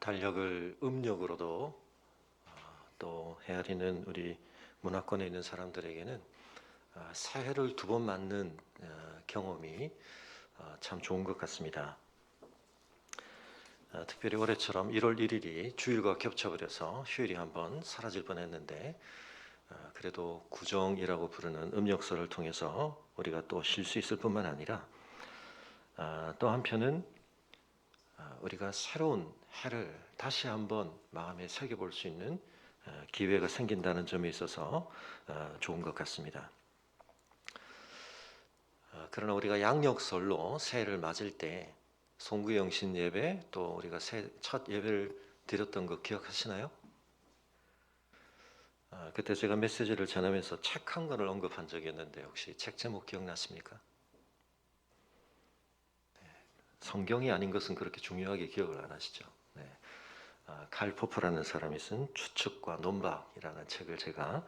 달력을 음력으로도 또 헤아리는 우리 문화권에 있는 사람들에게는 새해를 두 번 맞는 경험이 참 좋은 것 같습니다. 특별히 올해처럼 1월 1일이 주일과 겹쳐버려서 휴일이 한번 사라질 뻔했는데 그래도 구정이라고 부르는 음력설을 통해서 우리가 또 쉴 수 있을 뿐만 아니라 또 한편은 우리가 새로운 해를 다시 한번 마음에 새겨볼 수 있는 기회가 생긴다는 점에 있어서 좋은 것 같습니다. 그러나 우리가 양력설로 새해를 맞을 때 송구영신 예배 또 우리가 첫 예배를 드렸던 거 기억하시나요? 그때 제가 메시지를 전하면서 책 한 권을 언급한 적이 있는데 혹시 책 제목 기억나십니까? 성경이 아닌 것은 그렇게 중요하게 기억을 안 하시죠. 네. 칼 포퍼라는 사람이 쓴 추측과 논박이라는 책을 제가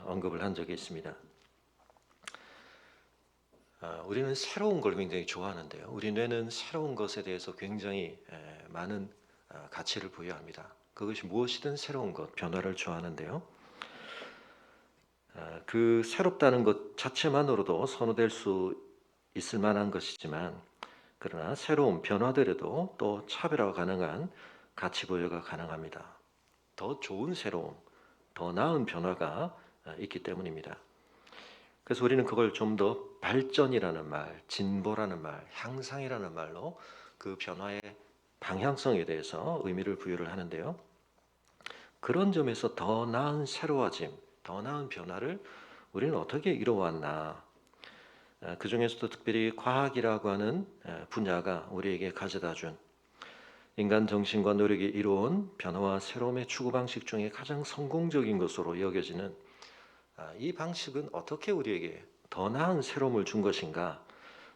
언급을 한 적이 있습니다. 우리는 새로운 걸 굉장히 좋아하는데요. 우리 뇌는 새로운 것에 대해서 굉장히 많은 가치를 부여합니다. 그것이 무엇이든 새로운 것, 변화를 좋아하는데요. 그 새롭다는 것 자체만으로도 선호될 수 있을 만한 것이지만 그러나 새로운 변화들에도 또 차별화가 가능한 가치 부여가 가능합니다. 더 좋은 새로움, 더 나은 변화가 있기 때문입니다. 그래서 우리는 그걸 좀 더 발전이라는 말, 진보라는 말, 향상이라는 말로 그 변화의 방향성에 대해서 의미를 부여를 하는데요. 그런 점에서 더 나은 새로워짐, 더 나은 변화를 우리는 어떻게 이뤄왔나? 그 중에서도 특별히 과학이라고 하는 분야가 우리에게 가져다 준 인간 정신과 노력이 이루어온 변화와 새로움의 추구 방식 중에 가장 성공적인 것으로 여겨지는 이 방식은 어떻게 우리에게 더 나은 새로움을 준 것인가?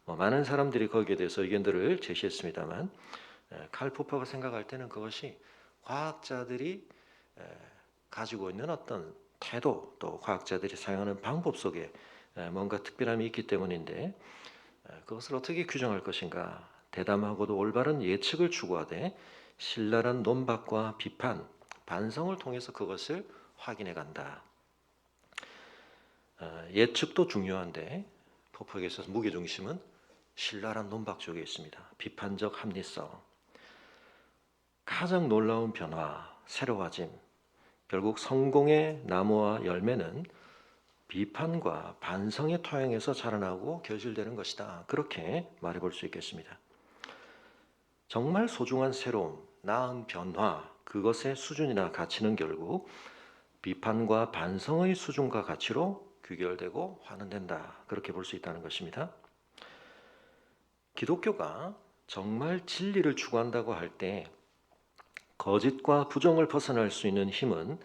많은 사람들이 거기에 대해서 의견들을 제시했습니다만 칼 포퍼가 생각할 때는 그것이 과학자들이 가지고 있는 어떤 태도 또 과학자들이 사용하는 방법 속에 뭔가 특별함이 있기 때문인데 그것을 어떻게 규정할 것인가? 대담하고도 올바른 예측을 추구하되 신랄한 논박과 비판, 반성을 통해서 그것을 확인해 간다. 예측도 중요한데 포퍼에게 있어서 무게중심은 신랄한 논박 쪽에 있습니다. 비판적 합리성, 가장 놀라운 변화, 새로워짐, 결국 성공의 나무와 열매는 비판과 반성의 토양에서 자라나고 결실되는 것이다. 그렇게 말해볼 수 있겠습니다. 정말 소중한 새로움, 나은 변화, 그것의 수준이나 가치는 결국 비판과 반성의 수준과 가치로 귀결되고 환원된다. 그렇게 볼 수 있다는 것입니다. 기독교가 정말 진리를 추구한다고 할 때 거짓과 부정을 벗어날 수 있는 힘은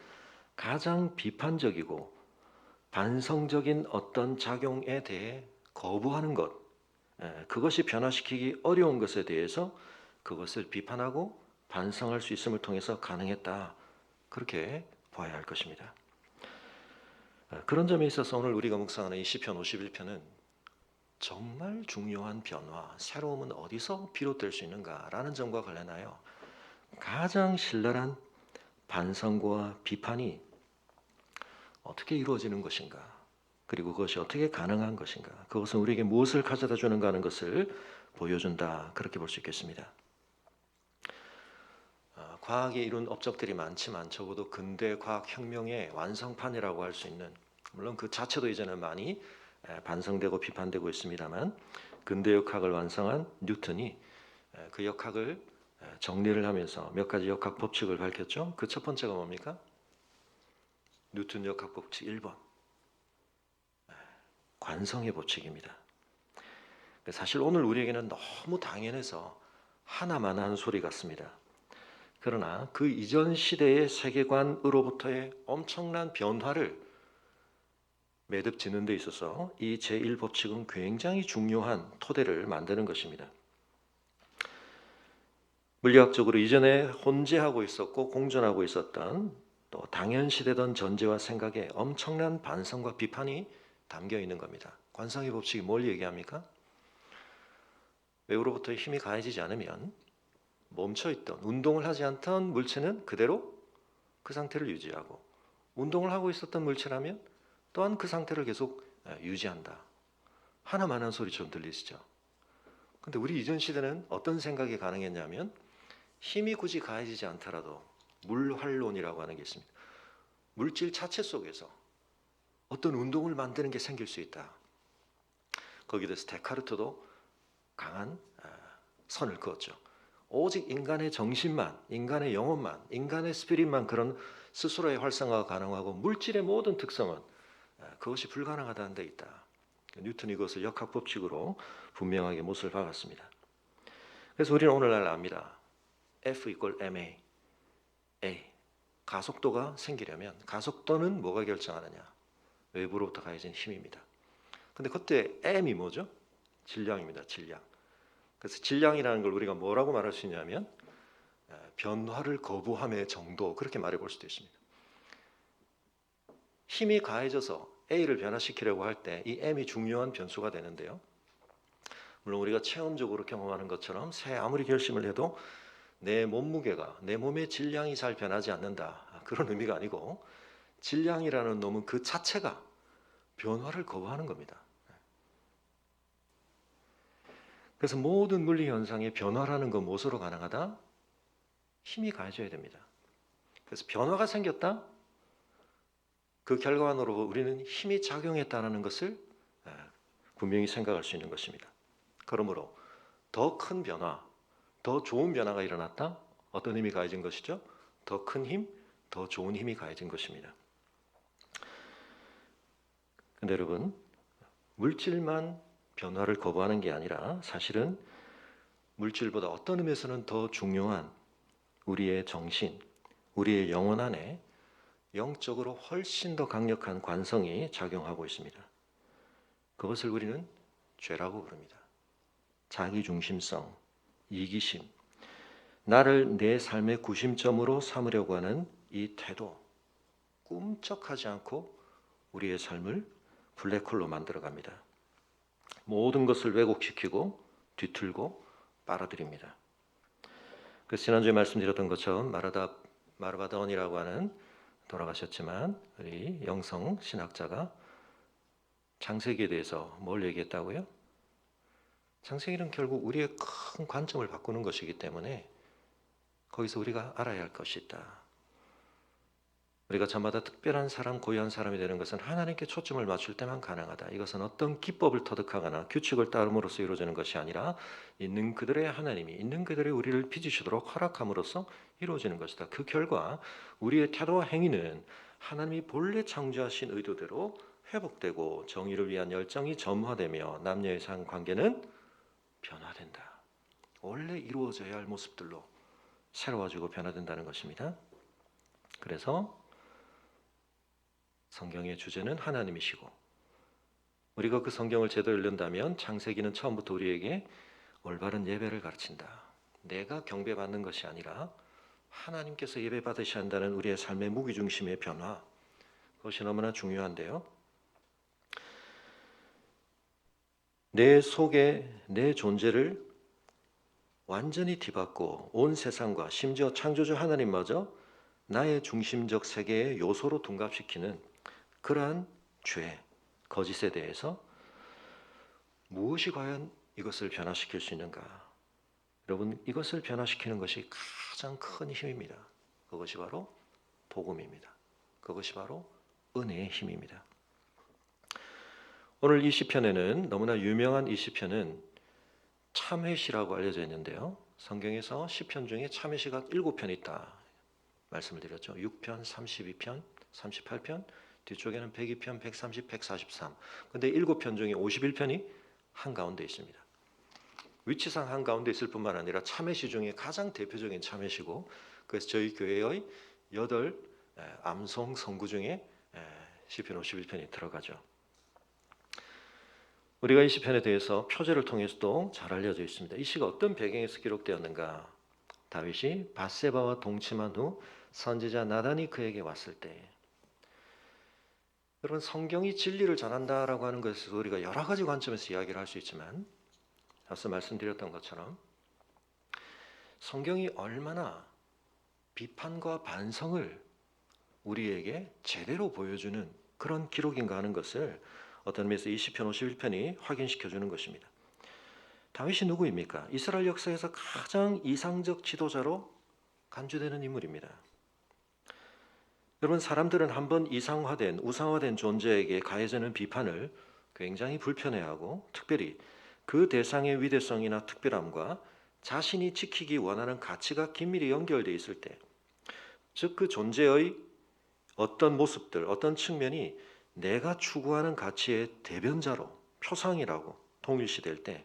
가장 비판적이고 반성적인 어떤 작용에 대해 거부하는 것, 그것이 변화시키기 어려운 것에 대해서 그것을 비판하고 반성할 수 있음을 통해서 가능했다. 그렇게 봐야 할 것입니다. 그런 점에 있어서 오늘 우리가 묵상하는 이 시편 51편은 정말 중요한 변화, 새로움은 어디서 비롯될 수 있는가라는 점과 관련하여 가장 신랄한 반성과 비판이 어떻게 이루어지는 것인가, 그리고 그것이 어떻게 가능한 것인가, 그것은 우리에게 무엇을 가져다 주는가 하는 것을 보여준다. 그렇게 볼 수 있겠습니다. 과학이 이룬 업적들이 많지만 적어도 근대 과학혁명의 완성판이라고 할 수 있는, 물론 그 자체도 이제는 많이 반성되고 비판되고 있습니다만 근대 역학을 완성한 뉴턴이 그 역학을 정리를 하면서 몇 가지 역학 법칙을 밝혔죠. 그 첫 번째가 뭡니까? 뉴턴 역학 법칙 1번 관성의 법칙입니다. 사실 오늘 우리에게는 너무 당연해서 하나만 하는 소리 같습니다. 그러나 그 이전 시대의 세계관으로부터의 엄청난 변화를 매듭 짓는 데 있어서 이 제1법칙은 굉장히 중요한 토대를 만드는 것입니다. 물리학적으로 이전에 혼재하고 있었고 공존하고 있었던 또 당연시되던 전제와 생각에 엄청난 반성과 비판이 담겨 있는 겁니다. 관성의 법칙이 뭘 얘기합니까? 외부로부터의 힘이 가해지지 않으면 멈춰있던, 운동을 하지 않던 물체는 그대로 그 상태를 유지하고, 운동을 하고 있었던 물체라면 또한 그 상태를 계속 유지한다. 하나만 한 소리처럼 들리시죠? 근데 우리 이전 시대는 어떤 생각이 가능했냐면, 힘이 굳이 가해지지 않더라도 물활론이라고 하는 게 있습니다. 물질 자체 속에서 어떤 운동을 만드는 게 생길 수 있다. 거기에 대해서 데카르트도 강한 선을 그었죠. 오직 인간의 정신만, 인간의 영혼만, 인간의 스피릿만 그런 스스로의 활성화가 가능하고 물질의 모든 특성은 그것이 불가능하다는 데 있다. 뉴턴이 그것을 역학법칙으로 분명하게 못을 박았습니다. 그래서 우리는 오늘날 압니다. F = ma, a. 가속도가 생기려면 가속도는 뭐가 결정하느냐? 외부로부터 가해진 힘입니다. 근데 그때 m이 뭐죠? 질량입니다. 질량. 그래서 질량이라는 걸 우리가 뭐라고 말할 수 있냐면 변화를 거부함의 정도, 그렇게 말해볼 수도 있습니다. 힘이 가해져서 A를 변화시키려고 할 때 이 M이 중요한 변수가 되는데요. 물론 우리가 체험적으로 경험하는 것처럼 새 아무리 결심을 해도 내 몸무게가, 내 몸의 질량이 잘 변하지 않는다, 그런 의미가 아니고 질량이라는 놈은 그 자체가 변화를 거부하는 겁니다. 그래서 모든 물리 현상의 변화라는 건 무엇으로 가능하다? 힘이 가해져야 됩니다. 그래서 변화가 생겼다? 그 결과로 우리는 힘이 작용했다는 것을 분명히 생각할 수 있는 것입니다. 그러므로 더 큰 변화, 더 좋은 변화가 일어났다? 어떤 힘이 가해진 것이죠? 더 큰 힘, 더 좋은 힘이 가해진 것입니다. 근데 여러분, 물질만 변화를 거부하는 게 아니라 사실은 물질보다 어떤 의미에서는 더 중요한 우리의 정신, 우리의 영혼 안에 영적으로 훨씬 더 강력한 관성이 작용하고 있습니다. 그것을 우리는 죄라고 부릅니다. 자기중심성, 이기심, 나를 내 삶의 구심점으로 삼으려고 하는 이 태도, 꿈쩍하지 않고 우리의 삶을 블랙홀로 만들어갑니다. 모든 것을 왜곡시키고 뒤틀고 빨아들입니다. 그래서 지난주에 말씀드렸던 것처럼 마르바돈이라고 하는, 돌아가셨지만 우리 영성 신학자가 창세기에 대해서 뭘 얘기했다고요? 창세기는 결국 우리의 큰 관점을 바꾸는 것이기 때문에 거기서 우리가 알아야 할 것이 있다. 우리가 저마다 특별한 사람, 고유한 사람이 되는 것은 하나님께 초점을 맞출 때만 가능하다. 이것은 어떤 기법을 터득하거나 규칙을 따름으로써 이루어지는 것이 아니라 있는 그들의 하나님이 있는 그들의 우리를 빚으시도록 허락함으로써 이루어지는 것이다. 그 결과 우리의 태도와 행위는 하나님이 본래 창조하신 의도대로 회복되고 정의를 위한 열정이 점화되며 남녀의 관계는 변화된다. 원래 이루어져야 할 모습들로 새로워지고 변화된다는 것입니다. 그래서 성경의 주제는 하나님이시고, 우리가 그 성경을 제대로 읽는다면 창세기는 처음부터 우리에게 올바른 예배를 가르친다. 내가 경배받는 것이 아니라 하나님께서 예배받으셔야 한다는 우리의 삶의 무기중심의 변화, 그것이 너무나 중요한데요. 내 속에 내 존재를 완전히 뒤바꿔 온 세상과 심지어 창조주 하나님마저 나의 중심적 세계의 요소로 둔갑시키는 그러한 죄, 거짓에 대해서 무엇이 과연 이것을 변화시킬 수 있는가? 여러분, 이것을 변화시키는 것이 가장 큰 힘입니다. 그것이 바로 복음입니다. 그것이 바로 은혜의 힘입니다. 오늘 이 시편에는, 너무나 유명한 이 시편은 참회시라고 알려져 있는데요. 성경에서 시편 중에 참회시가 7편 있다 말씀을 드렸죠. 6편, 32편, 38편, 뒤쪽에는 102편, 130, 143. 근데 7편 중에 51편이 한가운데 있습니다. 위치상 한가운데 있을 뿐만 아니라 참회시 중에 가장 대표적인 참회시고, 그래서 저희 교회의 8 암송 성구 중에 시편 51편이 들어가죠. 우리가 이 시편에 대해서 표제를 통해서도 잘 알려져 있습니다. 이 시가 어떤 배경에서 기록되었는가? 다윗이 밧세바와 동침한 후 선지자 나단이 그에게 왔을 때, 여러분, 성경이 진리를 전한다라고 하는 것에서 우리가 여러 가지 관점에서 이야기를 할 수 있지만, 앞서 말씀드렸던 것처럼 성경이 얼마나 비판과 반성을 우리에게 제대로 보여주는 그런 기록인가 하는 것을 어떤 의미에서 이 시편 51편이 확인시켜 주는 것입니다. 다윗이 누구입니까? 이스라엘 역사에서 가장 이상적 지도자로 간주되는 인물입니다. 여러분, 사람들은 한번 이상화된, 우상화된 존재에게 가해지는 비판을 굉장히 불편해하고, 특별히 그 대상의 위대성이나 특별함과 자신이 지키기 원하는 가치가 긴밀히 연결되어 있을 때, 즉 그 존재의 어떤 모습들, 어떤 측면이 내가 추구하는 가치의 대변자로, 표상이라고 동일시될 때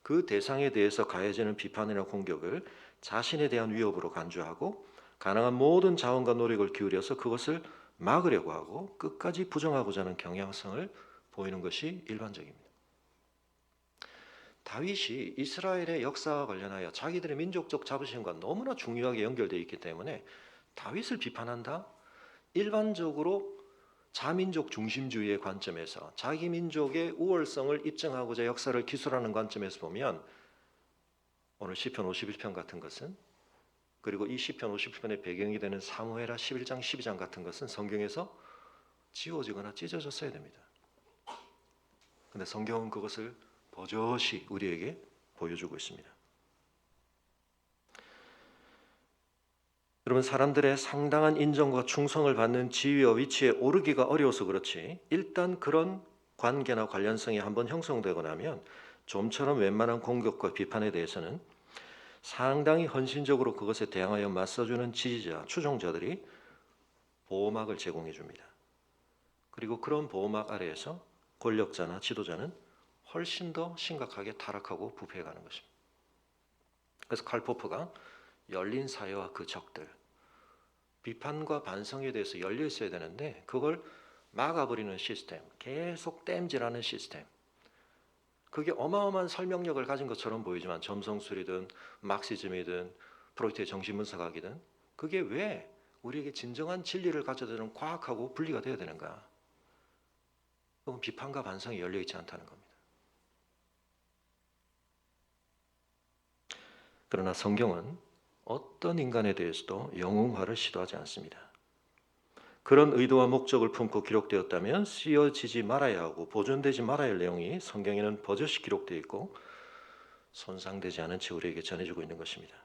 그 대상에 대해서 가해지는 비판이나 공격을 자신에 대한 위협으로 간주하고 가능한 모든 자원과 노력을 기울여서 그것을 막으려고 하고 끝까지 부정하고자 하는 경향성을 보이는 것이 일반적입니다. 다윗이 이스라엘의 역사와 관련하여 자기들의 민족적 자부심과 너무나 중요하게 연결되어 있기 때문에 다윗을 비판한다? 일반적으로 자민족 중심주의의 관점에서 자기 민족의 우월성을 입증하고자 역사를 기술하는 관점에서 보면 오늘 시편 51편 같은 것은, 그리고 이 시편 51편의 배경이 되는 사무엘하 11장 12장 같은 것은 성경에서 지워지거나 찢어졌어야 됩니다. 그런데 성경은 그것을 버젓이 우리에게 보여주고 있습니다. 여러분, 사람들의 상당한 인정과 충성을 받는 지위와 위치에 오르기가 어려워서 그렇지, 일단 그런 관계나 관련성이 한번 형성되고 나면 좀처럼 웬만한 공격과 비판에 대해서는 상당히 헌신적으로 그것에 대항하여 맞서주는 지지자, 추종자들이 보호막을 제공해 줍니다. 그리고 그런 보호막 아래에서 권력자나 지도자는 훨씬 더 심각하게 타락하고 부패해가는 것입니다. 그래서 칼 포프가 열린 사회와 그 적들, 비판과 반성에 대해서 열려 있어야 되는데 그걸 막아버리는 시스템, 계속 땜질하는 시스템, 그게 어마어마한 설명력을 가진 것처럼 보이지만 점성술이든 막시즘이든 프로이트의 정신분석학이든 그게 왜 우리에게 진정한 진리를 가져다주는 과학하고 분리가 되어야 되는가? 그건 비판과 반성이 열려 있지 않다는 겁니다. 그러나 성경은 어떤 인간에 대해서도 영웅화를 시도하지 않습니다. 그런 의도와 목적을 품고 기록되었다면 쓰여지지 말아야 하고 보존되지 말아야 할 내용이 성경에는 버젓이 기록되어 있고 손상되지 않은 채 우리에게 전해주고 있는 것입니다.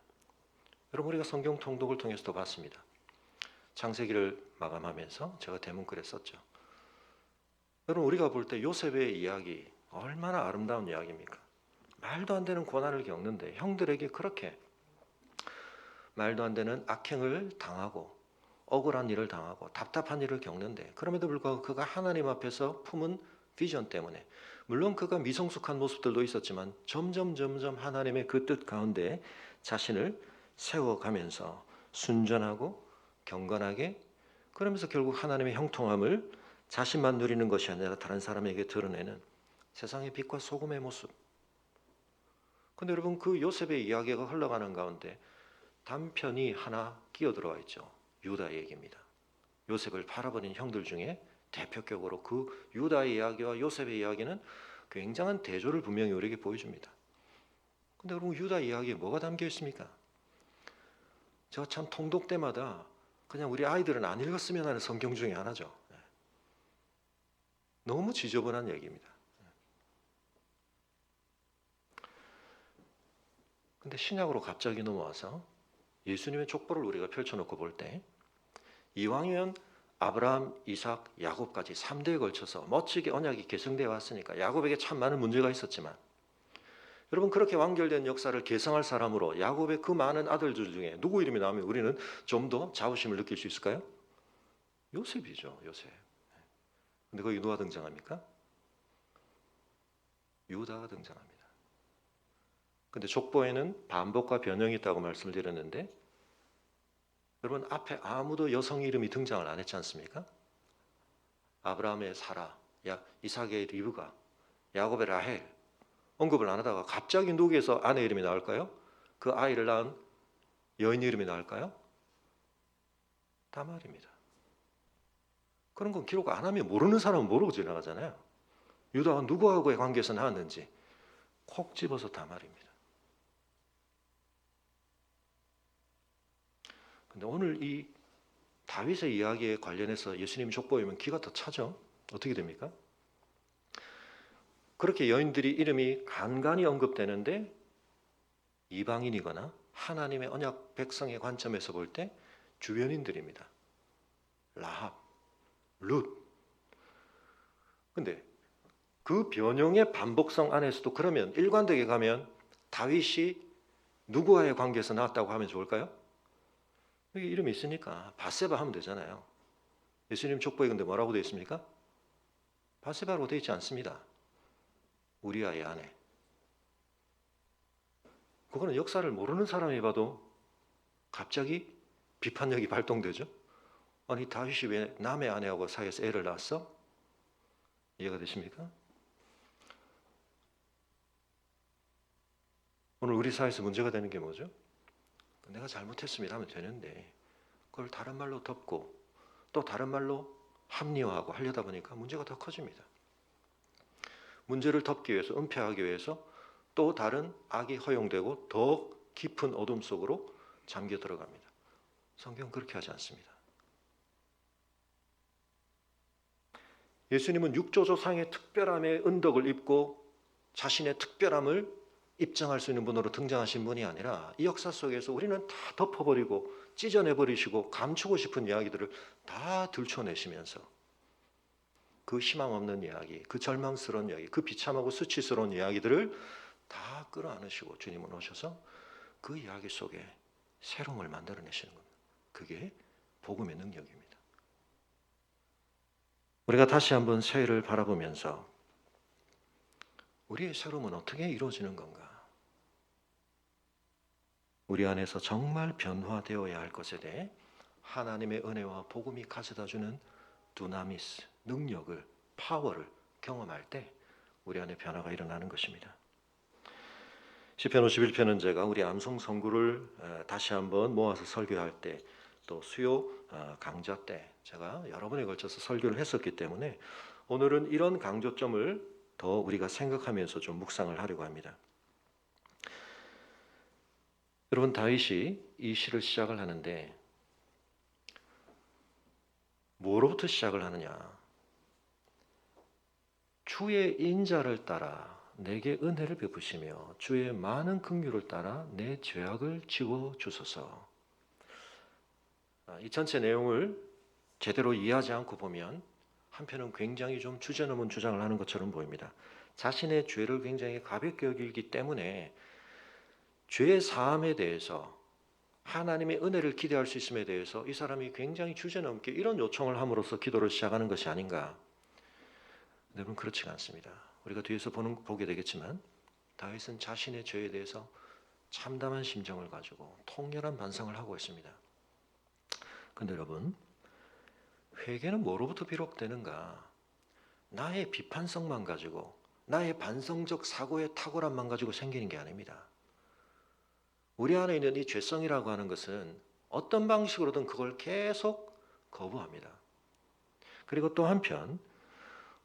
여러분, 우리가 성경 통독을 통해서도 봤습니다. 창세기를 마감하면서 제가 대문글에 썼죠. 여러분, 우리가 볼 때 요셉의 이야기 얼마나 아름다운 이야기입니까? 말도 안 되는 고난을 겪는데 형들에게 그렇게 말도 안 되는 악행을 당하고 억울한 일을 당하고 답답한 일을 겪는데 그럼에도 불구하고 그가 하나님 앞에서 품은 비전 때문에, 물론 그가 미성숙한 모습들도 있었지만 점점 하나님의 그 뜻 가운데 자신을 세워가면서 순전하고 경건하게, 그러면서 결국 하나님의 형통함을 자신만 누리는 것이 아니라 다른 사람에게 드러내는 세상의 빛과 소금의 모습. 근데 여러분, 그 요셉의 이야기가 흘러가는 가운데 단편이 하나 끼어들어와 있죠. 유다의 얘기입니다. 요셉을 팔아버린 형들 중에 대표격으로 그 유다의 이야기와 요셉의 이야기는 굉장한 대조를 분명히 우리에게 보여줍니다. 근데 여러분, 유다 이야기에 뭐가 담겨 있습니까? 제가 참 통독 때마다 그냥 우리 아이들은 안 읽었으면 하는 성경 중에 하나죠. 너무 지저분한 얘기입니다. 근데 신약으로 갑자기 넘어와서 예수님의 족보를 우리가 펼쳐놓고 볼 때 이왕이면 아브라함, 이삭, 야곱까지 3대에 걸쳐서 멋지게 언약이 계승되어 왔으니까 야곱에게 참 많은 문제가 있었지만, 여러분, 그렇게 완결된 역사를 계승할 사람으로 야곱의 그 많은 아들들 중에 누구 이름이 나오면 우리는 좀 더 자부심을 느낄 수 있을까요? 요셉이죠. 요셉. 근데 거기 누가 등장합니까? 유다가 등장합니다. 근데 족보에는 반복과 변형이 있다고 말씀을 드렸는데, 여러분, 앞에 아무도 여성 이름이 등장을 안 했지 않습니까? 아브라함의 사라, 이삭의 리브가, 야곱의 라헬 언급을 안 하다가 갑자기 누구에서 아내 이름이 나올까요? 그 아이를 낳은 여인 이름이 나올까요? 다말입니다. 그런 건 기록 안 하면 모르는 사람은 모르고 지나가잖아요. 유다가 누구하고의 관계에서 낳았는지 콕 집어서 다말입니다. 근데 오늘 이 다윗의 이야기에 관련해서 예수님 족보이면 기가 더 차죠. 어떻게 됩니까? 그렇게 여인들이 이름이 간간히 언급되는데 이방인이거나 하나님의 언약 백성의 관점에서 볼 때 주변인들입니다. 라합, 룻. 근데 그 변형의 반복성 안에서도 그러면 일관되게 가면 다윗이 누구와의 관계에서 나왔다고 하면 좋을까요? 여기 이름이 있으니까 바세바 하면 되잖아요. 예수님 족보에 근데 뭐라고 되어 있습니까? 바세바라고 되어 있지 않습니다. 우리아의 아내. 그거는 역사를 모르는 사람이 봐도 갑자기 비판력이 발동되죠. 아니 다윗이 왜 남의 아내하고 사이에서 애를 낳았어? 이해가 되십니까? 오늘 우리 사회에서 문제가 되는 게 뭐죠? 내가 잘못했습니다 하면 되는데 그걸 다른 말로 덮고 또 다른 말로 합리화하고 하려다 보니까 문제가 더 커집니다. 문제를 덮기 위해서, 은폐하기 위해서 또 다른 악이 허용되고 더 깊은 어둠 속으로 잠겨 들어갑니다. 성경은 그렇게 하지 않습니다. 예수님은 육조조상의 특별함의 은덕을 입고 자신의 특별함을 입증할 수 있는 분으로 등장하신 분이 아니라 이 역사 속에서 우리는 다 덮어버리고 찢어내버리시고 감추고 싶은 이야기들을 다 들춰내시면서 그 희망 없는 이야기, 그 절망스러운 이야기, 그 비참하고 수치스러운 이야기들을 다 끌어안으시고 주님은 오셔서 그 이야기 속에 새로움을 만들어내시는 겁니다. 그게 복음의 능력입니다. 우리가 다시 한번 새해를 바라보면서 우리의 새로움은 어떻게 이루어지는 건가? 우리 안에서 정말 변화되어야 할 것에 대해 하나님의 은혜와 복음이 가져다주는 두나미스, 능력을, 파워를 경험할 때 우리 안에 변화가 일어나는 것입니다. 시편 51편은 제가 우리 암송 선구를 다시 한번 모아서 설교할 때 또 수요 강좌 때 제가 여러 번에 걸쳐서 설교를 했었기 때문에 오늘은 이런 강조점을 더 우리가 생각하면서 좀 묵상을 하려고 합니다. 여러분 다윗이 이 시를 시작을 하는데 뭐로부터 시작을 하느냐? 주의 인자를 따라 내게 은혜를 베푸시며 주의 많은 긍휼을 따라 내 죄악을 지워 주소서. 이 전체 내용을 제대로 이해하지 않고 보면 한편은 굉장히 좀 주제넘은 주장을 하는 것처럼 보입니다. 자신의 죄를 굉장히 가볍게 여기기 때문에 죄의 사함에 대해서 하나님의 은혜를 기대할 수 있음에 대해서 이 사람이 굉장히 주제넘게 이런 요청을 함으로써 기도를 시작하는 것이 아닌가. 여러분 그렇지가 않습니다. 우리가 뒤에서 보게 되겠지만 다윗은 자신의 죄에 대해서 참담한 심정을 가지고 통렬한 반성을 하고 있습니다. 그런데 여러분 회개는 뭐로부터 비롯되는가? 나의 비판성만 가지고 나의 반성적 사고의 탁월함만 가지고 생기는 게 아닙니다. 우리 안에 있는 이 죄성이라고 하는 것은 어떤 방식으로든 그걸 계속 거부합니다. 그리고 또 한편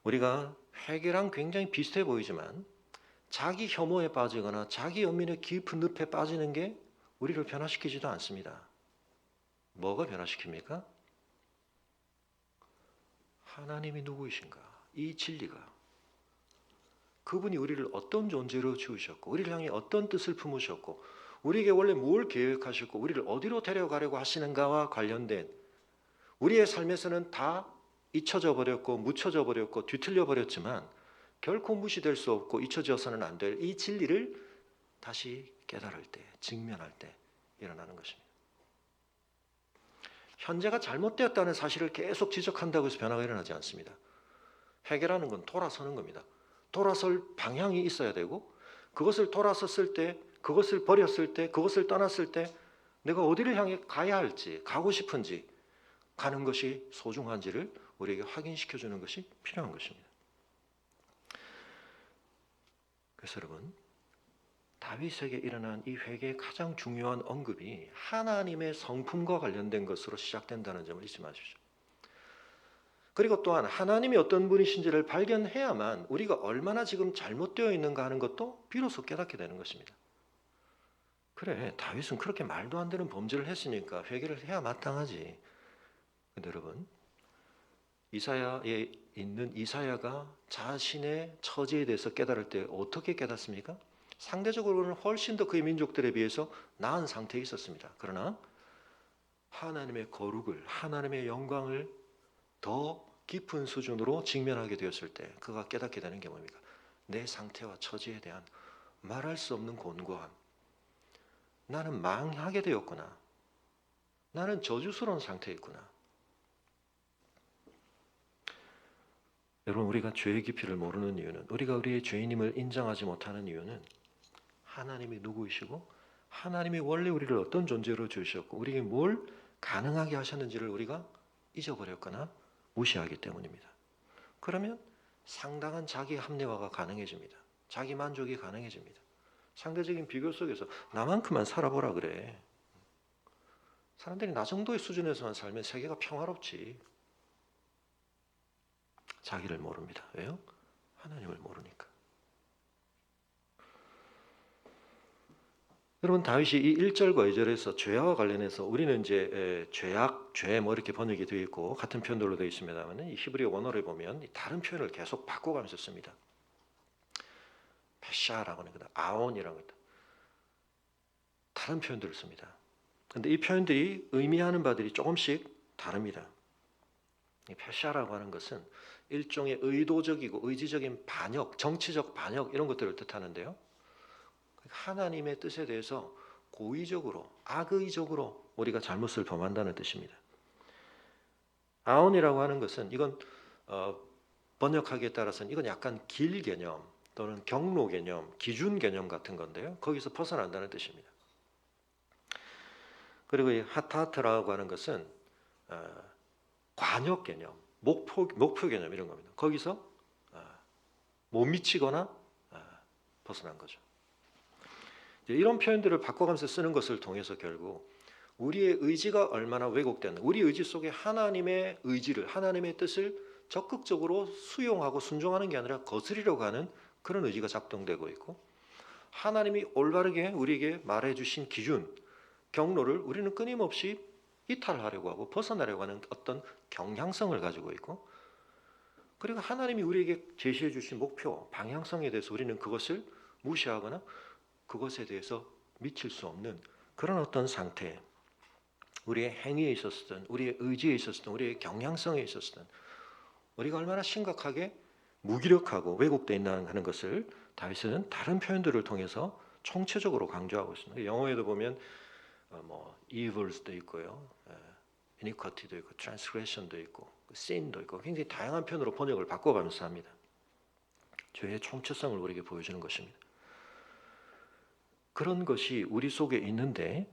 우리가 회개랑 굉장히 비슷해 보이지만 자기 혐오에 빠지거나 자기 연민의 깊은 늪에 빠지는 게 우리를 변화시키지도 않습니다. 뭐가 변화시킵니까? 하나님이 누구이신가? 이 진리가. 그분이 우리를 어떤 존재로 지으셨고 우리를 향해 어떤 뜻을 품으셨고 우리에게 원래 뭘 계획하셨고 우리를 어디로 데려가려고 하시는가와 관련된 우리의 삶에서는 다 잊혀져 버렸고 묻혀져 버렸고 뒤틀려 버렸지만 결코 무시될 수 없고 잊혀져서는 안 될 이 진리를 다시 깨달을 때, 직면할 때 일어나는 것입니다. 현재가 잘못되었다는 사실을 계속 지적한다고 해서 변화가 일어나지 않습니다. 회개라는 건 돌아서는 겁니다. 돌아설 방향이 있어야 되고 그것을 돌아섰을 때, 그것을 버렸을 때, 그것을 떠났을 때 내가 어디를 향해 가야 할지, 가고 싶은지 가는 것이 소중한지를 우리에게 확인시켜주는 것이 필요한 것입니다. 그래서 여러분 다윗에게 일어난 이 회개의 가장 중요한 언급이 하나님의 성품과 관련된 것으로 시작된다는 점을 잊지 마십시오. 그리고 또한 하나님이 어떤 분이신지를 발견해야만 우리가 얼마나 지금 잘못되어 있는가 하는 것도 비로소 깨닫게 되는 것입니다. 그래, 다윗은 그렇게 말도 안 되는 범죄를 했으니까 회개를 해야 마땅하지. 근데 여러분, 이사야에 있는 이사야가 자신의 처지에 대해서 깨달을 때 어떻게 깨닫습니까? 상대적으로는 훨씬 더 그의 민족들에 비해서 나은 상태에 있었습니다. 그러나 하나님의 거룩을, 하나님의 영광을 더 깊은 수준으로 직면하게 되었을 때 그가 깨닫게 되는 게 뭡니까? 내 상태와 처지에 대한 말할 수 없는 곤고함. 나는 망하게 되었구나. 나는 저주스러운 상태에 있구나. 여러분, 우리가 죄의 깊이를 모르는 이유는, 우리가 우리의 죄인임을 인정하지 못하는 이유는 하나님이 누구이시고 하나님이 원래 우리를 어떤 존재로 주셨고 우리에게 뭘 가능하게 하셨는지를 우리가 잊어버렸거나 무시하기 때문입니다. 그러면 상당한 자기 합리화가 가능해집니다. 자기 만족이 가능해집니다. 상대적인 비교 속에서 나만큼만 살아보라 그래. 사람들이 나 정도의 수준에서만 살면 세계가 평화롭지. 자기를 모릅니다. 왜요? 하나님을 모르니까. 여러분, 다윗이 이 1절과 2절에서 죄와 관련해서 우리는 이제 죄악, 죄 뭐 이렇게 번역이 되어 있고 같은 표현들로 되어 있습니다만 이 히브리 원어를 보면 다른 표현을 계속 바꿔가면서 씁니다. 페샤라고 하는 거다. 아온이라고 합니다. 다른 표현들을 씁니다. 그런데 이 표현들이 의미하는 바들이 조금씩 다릅니다. 이 페샤라고 하는 것은 일종의 의도적이고 의지적인 반역, 정치적 반역 이런 것들을 뜻하는데요. 하나님의 뜻에 대해서 고의적으로, 악의적으로 우리가 잘못을 범한다는 뜻입니다. 아온이라고 하는 것은 이건 번역하기에 따라서는 이건 약간 길 개념 또는 경로 개념, 기준 개념 같은 건데요. 거기서 벗어난다는 뜻입니다. 그리고 이 하타트라고 하는 것은 관역 개념, 목표 개념 이런 겁니다. 거기서 못 미치거나 벗어난 거죠. 이런 표현들을 바꿔가면서 쓰는 것을 통해서 결국 우리의 의지가 얼마나 왜곡된, 우리 의지 속에 하나님의 의지를, 하나님의 뜻을 적극적으로 수용하고 순종하는 게 아니라 거스리려고 하는 그런 의지가 작동되고 있고, 하나님이 올바르게 우리에게 말해주신 기준, 경로를 우리는 끊임없이 이탈하려고 하고 벗어나려고 하는 어떤 경향성을 가지고 있고, 그리고 하나님이 우리에게 제시해 주신 목표, 방향성에 대해서 우리는 그것을 무시하거나 그것에 대해서 미칠 수 없는 그런 어떤 상태, 우리의 행위에 있었든 우리의 의지에 있었든 우리의 경향성에 있었든 우리가 얼마나 심각하게 무기력하고 왜곡되어 있나 하는 것을 다윗은 다른 표현들을 통해서 총체적으로 강조하고 있습니다. 영어에도 보면 evils도 있고요, iniquity도 있고, transgression도 있고, sin도 있고, 굉장히 다양한 표현으로 번역을 바꿔가면서 합니다. 죄의 총체성을 우리에게 보여주는 것입니다. 그런 것이 우리 속에 있는데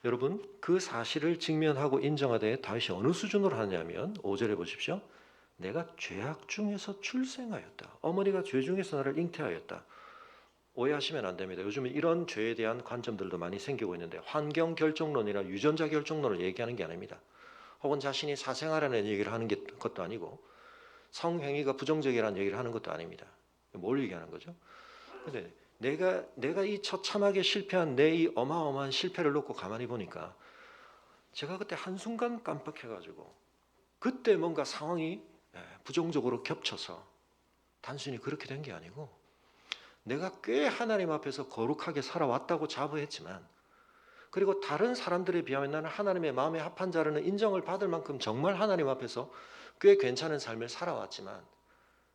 여러분, 그 사실을 직면하고 인정하되 다윗이 어느 수준으로 하냐면 5절에 보십시오. 내가 죄악 중에서 출생하였다. 어머니가 죄 중에서 나를 잉태하였다. 오해하시면 안 됩니다. 요즘은 이런 죄에 대한 관점들도 많이 생기고 있는데 환경 결정론이나 유전자 결정론을 얘기하는 게 아닙니다. 혹은 자신이 사생아라는 얘기를 하는 것도 아니고 성행위가 부정적이라는 얘기를 하는 것도 아닙니다. 뭘 얘기하는 거죠? 근데 내가 이 처참하게 실패한 내 이 어마어마한 실패를 놓고 가만히 보니까 제가 그때 한순간 깜빡해가지고 그때 뭔가 상황이 부정적으로 겹쳐서 단순히 그렇게 된 게 아니고 내가 꽤 하나님 앞에서 거룩하게 살아왔다고 자부했지만 그리고 다른 사람들에 비하면 나는 하나님의 마음에 합한 자라는 인정을 받을 만큼 정말 하나님 앞에서 꽤 괜찮은 삶을 살아왔지만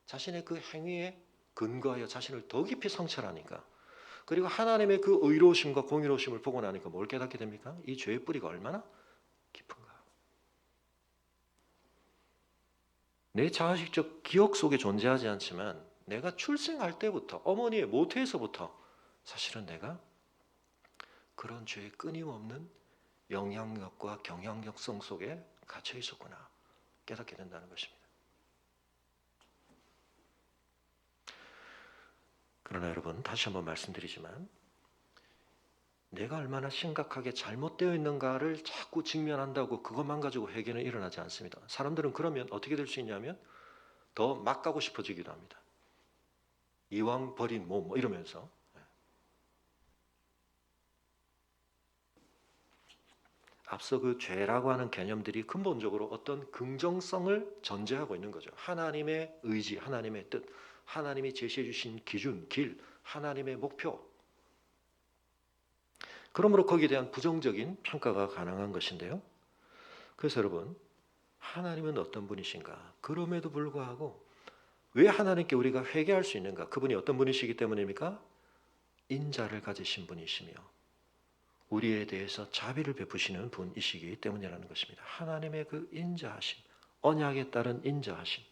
자신의 그 행위에 근거하여 자신을 더 깊이 성찰하니까 그리고 하나님의 그 의로우심과 공의로우심을 보고 나니까 뭘 깨닫게 됩니까? 이 죄의 뿌리가 얼마나 깊은가. 내 자아식적 기억 속에 존재하지 않지만 내가 출생할 때부터 어머니의 모태에서부터 사실은 내가 그런 죄의 끊임없는 영향력과 경향력성 속에 갇혀 있었구나 깨닫게 된다는 것입니다. 그러나 여러분 다시 한번 말씀드리지만 내가 얼마나 심각하게 잘못되어 있는가를 자꾸 직면한다고 그것만 가지고 회개는 일어나지 않습니다. 사람들은 그러면 어떻게 될 수 있냐면 더 막 가고 싶어지기도 합니다. 이왕 버린 몸 이러면서 앞서 그 죄라고 하는 개념들이 근본적으로 어떤 긍정성을 전제하고 있는 거죠. 하나님의 의지, 하나님의 뜻, 하나님이 제시해 주신 기준, 길, 하나님의 목표. 그러므로 거기에 대한 부정적인 평가가 가능한 것인데요. 그래서 여러분, 하나님은 어떤 분이신가? 그럼에도 불구하고 왜 하나님께 우리가 회개할 수 있는가? 그분이 어떤 분이시기 때문입니까? 인자를 가지신 분이시며 우리에 대해서 자비를 베푸시는 분이시기 때문이라는 것입니다. 하나님의 그 인자하심, 언약에 따른 인자하심.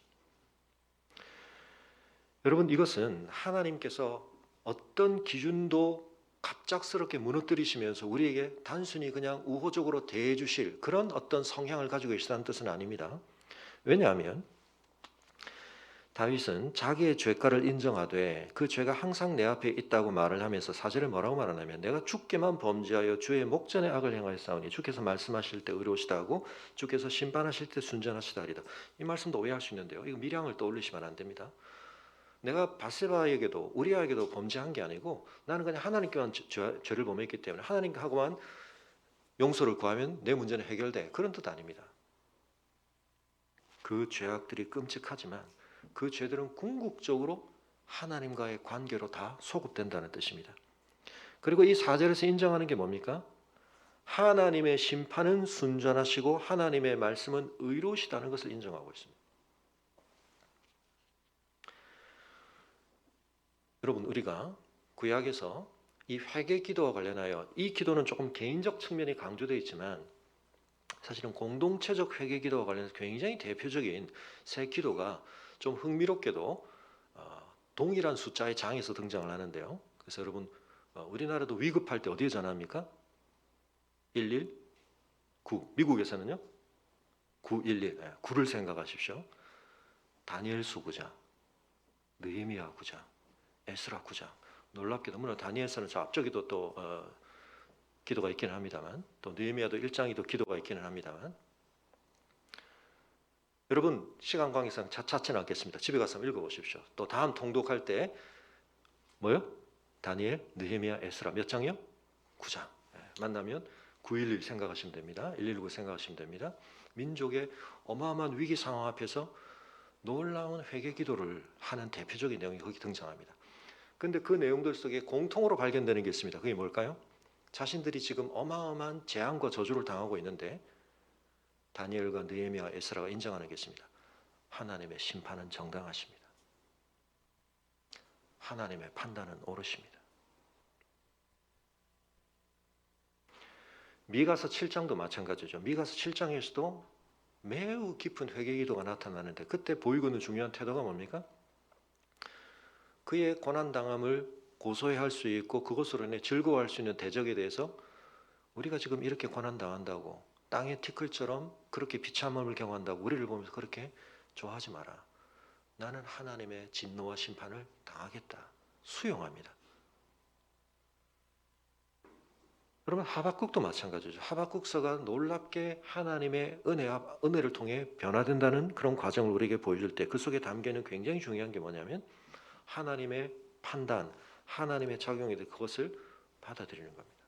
여러분, 이것은 하나님께서 어떤 기준도 갑작스럽게 무너뜨리시면서 우리에게 단순히 그냥 우호적으로 대해 주실 그런 어떤 성향을 가지고 계시다는 뜻은 아닙니다. 왜냐하면 다윗은 자기의 죄가를 인정하되 그 죄가 항상 내 앞에 있다고 말을 하면서 4절에 뭐라고 말하냐면 내가 주께만 범죄하여 주의 목전에 악을 행하였사오니 주께서 말씀하실 때 의로우시다 하고 주께서 심판하실 때 순전하시다 하리다. 이 말씀도 오해할 수 있는데요. 이거 미량을 떠올리시면 안 됩니다. 내가 바세바에게도 우리아에게도 범죄한 게 아니고 나는 그냥 하나님께만 죄를 범했기 때문에 하나님하고만 용서를 구하면 내 문제는 해결돼. 그런 뜻 아닙니다. 그 죄악들이 끔찍하지만 그 죄들은 궁극적으로 하나님과의 관계로 다 소급된다는 뜻입니다. 그리고 이 4절에서 인정하는 게 뭡니까? 하나님의 심판은 순전하시고 하나님의 말씀은 의로우시다는 것을 인정하고 있습니다. 여러분, 우리가 구약에서 이 회개 기도와 관련하여 이 기도는 조금 개인적 측면이 강조되어 있지만 사실은 공동체적 회개 기도와 관련해서 굉장히 대표적인 세 기도가 좀 흥미롭게도 동일한 숫자의 장에서 등장을 하는데요. 그래서 여러분, 우리나라도 위급할 때 어디에 전화합니까? 119. 미국에서는요? 911. 9를 생각하십시오. 다니엘서 9장, 느헤미야 9장, 에스라 9장. 놀랍게도 물론 다니엘서는 저 앞쪽에도 또 기도가 있기는 합니다만 또 느헤미야도 1장에도 기도가 있기는 합니다만 여러분 시간 관계상 찾지는 않겠습니다. 집에 가서 읽어보십시오. 또 다음 통독할 때 뭐요? 다니엘, 느헤미야, 에스라 몇 장이요? 9장. 만나면 911 생각하시면 됩니다. 119 생각하시면 됩니다. 민족의 어마어마한 위기 상황 앞에서 놀라운 회개 기도를 하는 대표적인 내용이 거기 등장합니다. 그런데 그 내용들 속에 공통으로 발견되는 게 있습니다. 그게 뭘까요? 자신들이 지금 어마어마한 재앙과 저주를 당하고 있는데 다니엘과 느헤미야, 에스라가 인정하는 게 있습니다. 하나님의 심판은 정당하십니다. 하나님의 판단은 옳으십니다. 미가서 7장도 마찬가지죠. 미가서 7장에서도 매우 깊은 회개 기도가 나타나는데 그때 보이고 있는 중요한 태도가 뭡니까? 그의 고난당함을 고소해야 할 수 있고 그것으로 인해 즐거워할 수 있는 대적에 대해서 우리가 지금 이렇게 고난당한다고 땅의 티끌처럼 그렇게 비참함을 경험한다고 우리를 보면서 그렇게 좋아하지 마라. 나는 하나님의 진노와 심판을 당하겠다. 수용합니다. 여러분 하박국도 마찬가지죠. 하박국서가 놀랍게 하나님의 은혜를 통해 변화된다는 그런 과정을 우리에게 보여줄 때 그 속에 담겨있는 굉장히 중요한 게 뭐냐면 하나님의 판단, 하나님의 작용에 대해 그것을 받아들이는 겁니다.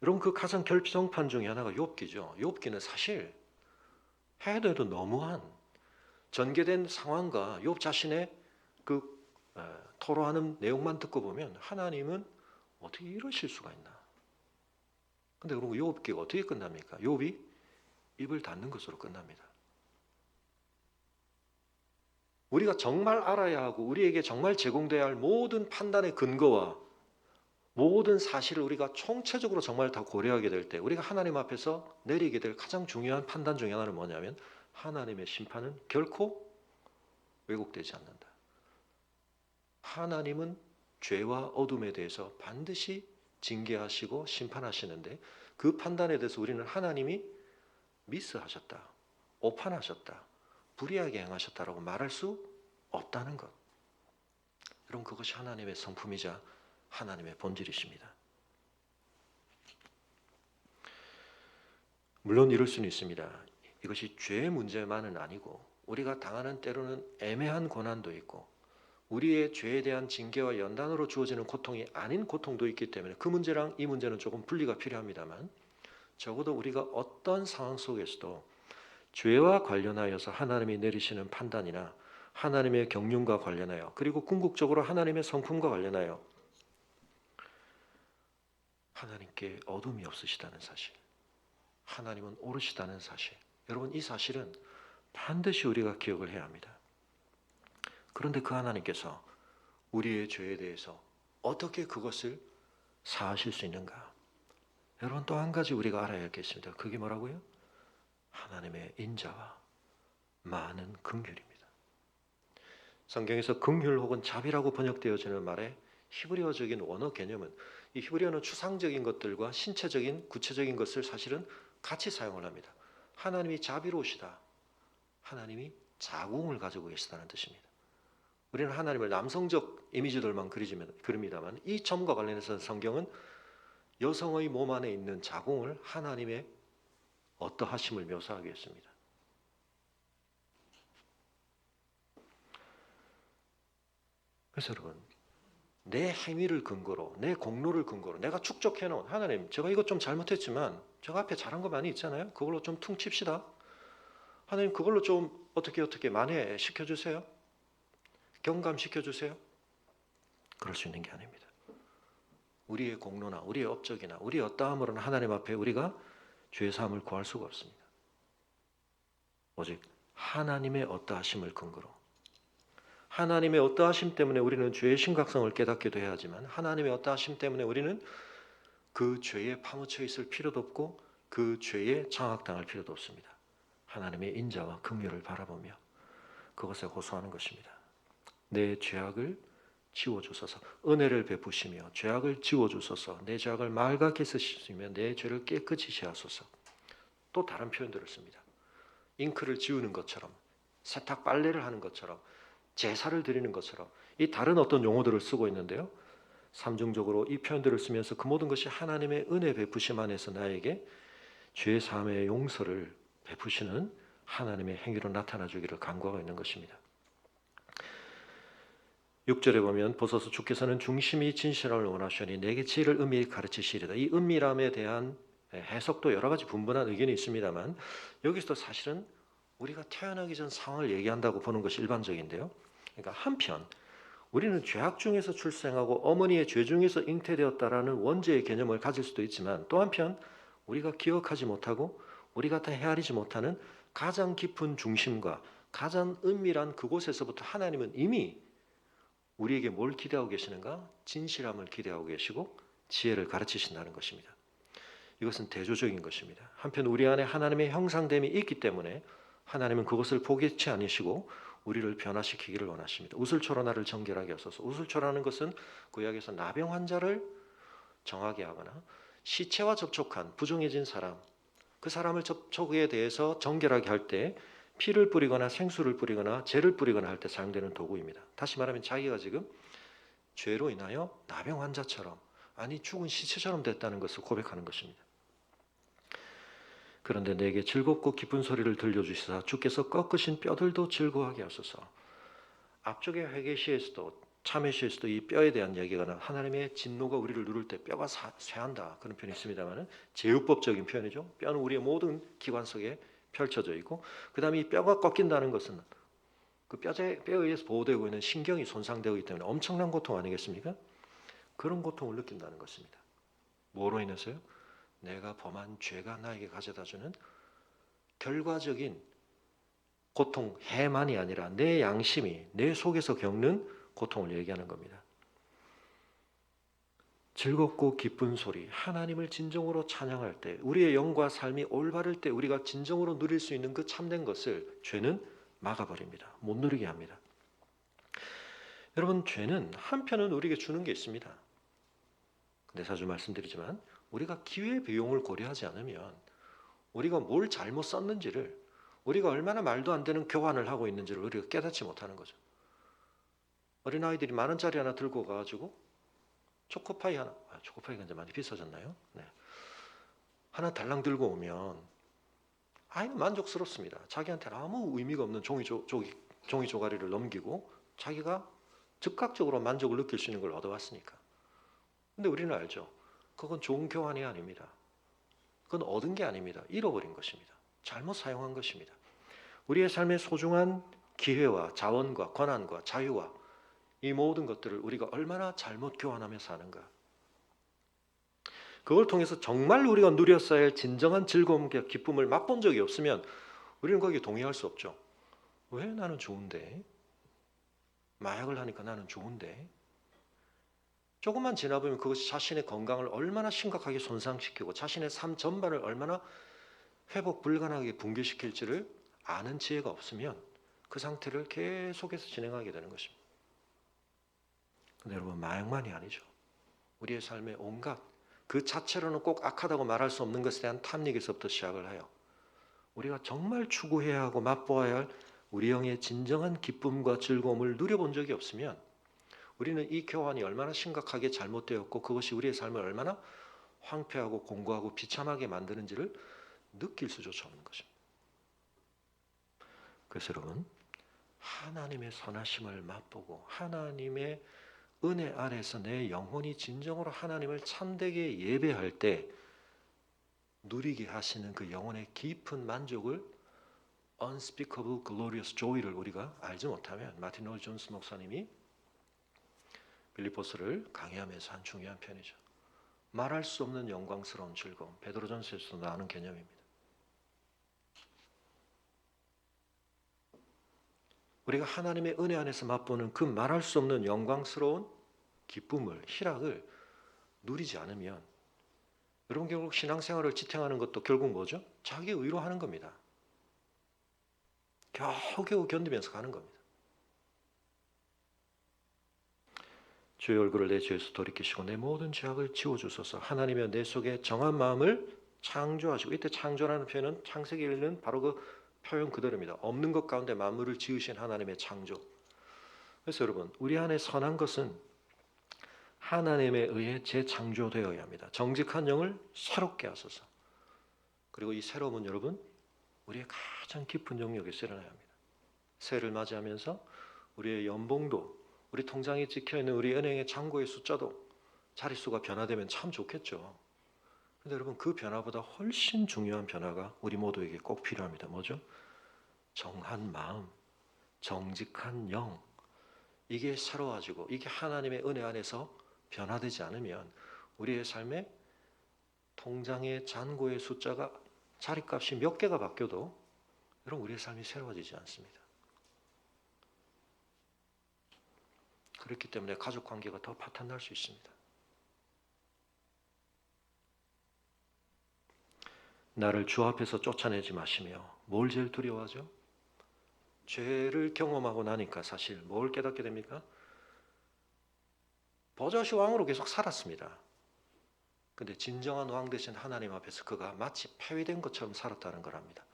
여러분 그 가장 결정판 중에 하나가 욥기죠. 욥기는 사실 해도 해도 너무한 전개된 상황과 욥 자신의 그 토로하는 내용만 듣고 보면 하나님은 어떻게 이러실 수가 있나? 근데 그리고 욥기가 어떻게 끝납니까? 욥이 입을 닫는 것으로 끝납니다. 우리가 정말 알아야 하고 우리에게 정말 제공돼야 할 모든 판단의 근거와 모든 사실을 우리가 총체적으로 정말 다 고려하게 될 때 우리가 하나님 앞에서 내리게 될 가장 중요한 판단 중에 하나는 뭐냐면 하나님의 심판은 결코 왜곡되지 않는다. 하나님은 죄와 어둠에 대해서 반드시 징계하시고 심판하시는데 그 판단에 대해서 우리는 하나님이 미스하셨다, 오판하셨다, 불의하게 행하셨다라고 말할 수 없다는 것. 여러분 그것이 하나님의 성품이자 하나님의 본질이십니다. 물론 이럴 수는 있습니다. 이것이 죄의 문제만은 아니고 우리가 당하는 때로는 애매한 고난도 있고 우리의 죄에 대한 징계와 연단으로 주어지는 고통이 아닌 고통도 있기 때문에 그 문제랑 이 문제는 조금 분리가 필요합니다만, 적어도 우리가 어떤 상황 속에서도 죄와 관련하여서 하나님이 내리시는 판단이나 하나님의 경륜과 관련하여, 그리고 궁극적으로 하나님의 성품과 관련하여 하나님께 어둠이 없으시다는 사실, 하나님은 옳으시다는 사실, 여러분 이 사실은 반드시 우리가 기억을 해야 합니다. 그런데 그 하나님께서 우리의 죄에 대해서 어떻게 그것을 사하실 수 있는가? 여러분 또 한 가지 우리가 알아야 할 게 있습니다. 그게 뭐라고요? 하나님의 인자와 많은 긍휼입니다. 성경에서 긍휼 혹은 자비라고 번역되어지는 말의 히브리어적인 원어 개념은, 이 히브리어는 추상적인 것들과 신체적인 구체적인 것을 사실은 같이 사용을 합니다. 하나님이 자비로우시다, 하나님이 자궁을 가지고 계시다는 뜻입니다. 우리는 하나님을 남성적 이미지들만 그립니다만, 이 점과 관련해서 성경은 여성의 몸 안에 있는 자궁을 하나님의 어떠하심을 묘사하고 있습니다. 그래서 여러분, 내 행위를 근거로, 내 공로를 근거로 내가 축적해놓은, 하나님 제가 이것 좀 잘못했지만 제가 앞에 잘한 거 많이 있잖아요. 그걸로 좀 퉁칩시다. 하나님 그걸로 좀 어떻게 만회시켜주세요. 경감시켜주세요. 그럴 수 있는 게 아닙니다. 우리의 공로나 우리의 업적이나 우리의 어떠함으로는 하나님 앞에 우리가 죄 사함을 구할 수가 없습니다. 오직 하나님의 어떠하심을 근거로, 하나님의 어떠하심 때문에 우리는 죄의 심각성을 깨닫기도 해야 하지만, 하나님의 어떠하심 때문에 우리는 그 죄에 파묻혀 있을 필요도 없고 그 죄에 장악당할 필요도 없습니다. 하나님의 인자와 긍휼을 바라보며 그것에 호소하는 것입니다. 내 죄악을 지워주소서, 은혜를 베푸시며 죄악을 지워주소서, 내 죄악을 맑게 쓰시며 내 죄를 깨끗이 씻하소서. 또 다른 표현들을 씁니다. 잉크를 지우는 것처럼, 세탁 빨래를 하는 것처럼, 제사를 드리는 것처럼, 이 다른 어떤 용어들을 쓰고 있는데요, 삼중적으로 이 표현들을 쓰면서 그 모든 것이 하나님의 은혜 베푸심 안에서 나에게 죄 사함의 용서를 베푸시는 하나님의 행위로 나타나 주기를 간구하고 있는 것입니다. 6절에 보면 보소서 주께서는 중심이 진실함을 원하시니 내게 지혜를 은밀히 가르치시리다. 이 은밀함에 대한 해석도 여러 가지 분분한 의견이 있습니다만, 여기서도 사실은 우리가 태어나기 전 상황을 얘기한다고 보는 것이 일반적인데요. 그러니까 한편 우리는 죄악 중에서 출생하고 어머니의 죄 중에서 잉태되었다라는 원죄의 개념을 가질 수도 있지만, 또 한편 우리가 기억하지 못하고 우리가 다 헤아리지 못하는 가장 깊은 중심과 가장 은밀한 그곳에서부터 하나님은 이미 우리에게 뭘 기대하고 계시는가? 진실함을 기대하고 계시고 지혜를 가르치신다는 것입니다. 이것은 대조적인 것입니다. 한편 우리 안에 하나님의 형상됨이 있기 때문에 하나님은 그것을 포기치 않으시고 우리를 변화시키기를 원하십니다. 우슬초로 나를 정결하게 하소서. 우슬초라는 것은 구약에서 나병 환자를 정하게 하거나 시체와 접촉한 부정해진 사람, 그 사람을 접촉에 대해서 정결하게 할 때 피를 뿌리거나 생수를 뿌리거나 재를 뿌리거나 할 때 사용되는 도구입니다. 다시 말하면 자기가 지금 죄로 인하여 나병 환자처럼, 아니 죽은 시체처럼 됐다는 것을 고백하는 것입니다. 그런데 내게 즐겁고 기쁜 소리를 들려주시사 주께서 꺾으신 뼈들도 즐거워하게 하소서. 앞쪽의 회개시에서도 참회시에서도 이 뼈에 대한 얘기가 나, 하나님의 진노가 우리를 누를 때 뼈가 쇠한다, 그런 표현이 있습니다만 제휴법적인 표현이죠. 뼈는 우리의 모든 기관 속에 펼쳐져 있고, 그 다음에 이 뼈가 꺾인다는 것은 그 뼈에 의해서 보호되고 있는 신경이 손상되기 때문에 엄청난 고통 아니겠습니까? 그런 고통을 느낀다는 것입니다. 뭐로 인해서요? 내가 범한 죄가 나에게 가져다주는 결과적인 고통, 해만이 아니라 내 양심이 내 속에서 겪는 고통을 얘기하는 겁니다. 즐겁고 기쁜 소리, 하나님을 진정으로 찬양할 때, 우리의 영과 삶이 올바를 때 우리가 진정으로 누릴 수 있는 그 참된 것을 죄는 막아버립니다. 못 누리게 합니다. 여러분, 죄는 한편은 우리에게 주는 게 있습니다. 근데 자주 말씀드리지만 우리가 기회비용을 고려하지 않으면 우리가 뭘 잘못 썼는지를, 우리가 얼마나 말도 안 되는 교환을 하고 있는지를 우리가 깨닫지 못하는 거죠. 어린아이들이 10,000원짜리 하나 들고 가가지고 초코파이 하나, 초코파이가 이제 많이 비싸졌나요? 네. 하나 달랑 들고 오면 아이는 만족스럽습니다. 자기한테는 아무 의미가 없는 종이 조가리를 넘기고 자기가 즉각적으로 만족을 느낄 수 있는 걸 얻어왔으니까. 근데 우리는 알죠. 그건 좋은 교환이 아닙니다. 그건 얻은 게 아닙니다. 잃어버린 것입니다. 잘못 사용한 것입니다. 우리의 삶의 소중한 기회와 자원과 권한과 자유와 이 모든 것들을 우리가 얼마나 잘못 교환하며 사는가. 그걸 통해서 정말 우리가 누렸어야 할 진정한 즐거움과 기쁨을 맛본 적이 없으면 우리는 거기에 동의할 수 없죠. 왜 나는 좋은데? 마약을 하니까 나는 좋은데? 조금만 지나보면 그것이 자신의 건강을 얼마나 심각하게 손상시키고 자신의 삶 전반을 얼마나 회복 불가능하게 붕괴시킬지를 아는 지혜가 없으면 그 상태를 계속해서 진행하게 되는 것입니다. 근데 여러분, 마약만이 아니죠. 우리의 삶의 온갖 그 자체로는 꼭 악하다고 말할 수 없는 것에 대한 탐닉에서부터 시작을 해요. 우리가 정말 추구해야 하고 맛보아야 할 우리 영의 진정한 기쁨과 즐거움을 누려본 적이 없으면 우리는 이 교환이 얼마나 심각하게 잘못되었고 그것이 우리의 삶을 얼마나 황폐하고 공고하고 비참하게 만드는지를 느낄 수조차 없는 것입니다. 그래서 여러분, 하나님의 선하심을 맛보고 하나님의 은혜 아래서 내 영혼이 진정으로 하나님을 참되게 예배할 때 누리게 하시는 그 영혼의 깊은 만족을 unspeakable glorious joy를 우리가 알지 못하면 마틴 로이드 존스 목사님이 빌립보서를 강의하면서 한 중요한 편이죠. 말할 수 없는 영광스러운 즐거움, 베드로전서에서 나오는 개념입니다. 우리가 하나님의 은혜 안에서 맛보는 그 말할 수 없는 영광스러운 기쁨을, 희락을 누리지 않으면 여러분 결국 신앙생활을 지탱하는 것도 결국 뭐죠? 자기 의로 하는 겁니다. 겨우겨우 견디면서 가는 겁니다. 주의 얼굴을 내 죄에서 돌이키시고 내 모든 죄악을 지워주소서. 하나님이여 내 속에 정한 마음을 창조하시고, 이때 창조라는 표현은 창세기 1는 바로 그 표현 그대로입니다. 없는 것 가운데 만물을 지으신 하나님의 창조. 그래서 여러분, 우리 안에 선한 것은 하나님에 의해 재창조되어야 합니다. 정직한 영을 새롭게 하소서. 그리고 이 새로움은 여러분, 우리의 가장 깊은 영역에서 일어나야 합니다. 새해를 맞이하면서 우리의 연봉도, 우리 통장에 찍혀있는 우리 은행의 잔고의 숫자도 자릿수가 변화되면 참 좋겠죠. 근데 여러분, 그 변화보다 훨씬 중요한 변화가 우리 모두에게 꼭 필요합니다. 뭐죠? 정한 마음, 정직한 영, 이게 새로워지고 이게 하나님의 은혜 안에서 변화되지 않으면 우리의 삶에 통장의 잔고의 숫자가 자릿값이 몇 개가 바뀌어도 여러분 우리의 삶이 새로워지지 않습니다. 그렇기 때문에 가족 관계가 더 파탄날 수 있습니다. 나를 주 앞에서 쫓아내지 마시며 뭘 제일 두려워하죠? 죄를 경험하고 나니까 사실 뭘 깨닫게 됩니까? 버젓이 왕으로 계속 살았습니다. 근데 진정한 왕 되신 하나님 앞에서 그가 마치 폐위된 것처럼 살았다는 걸 압니다.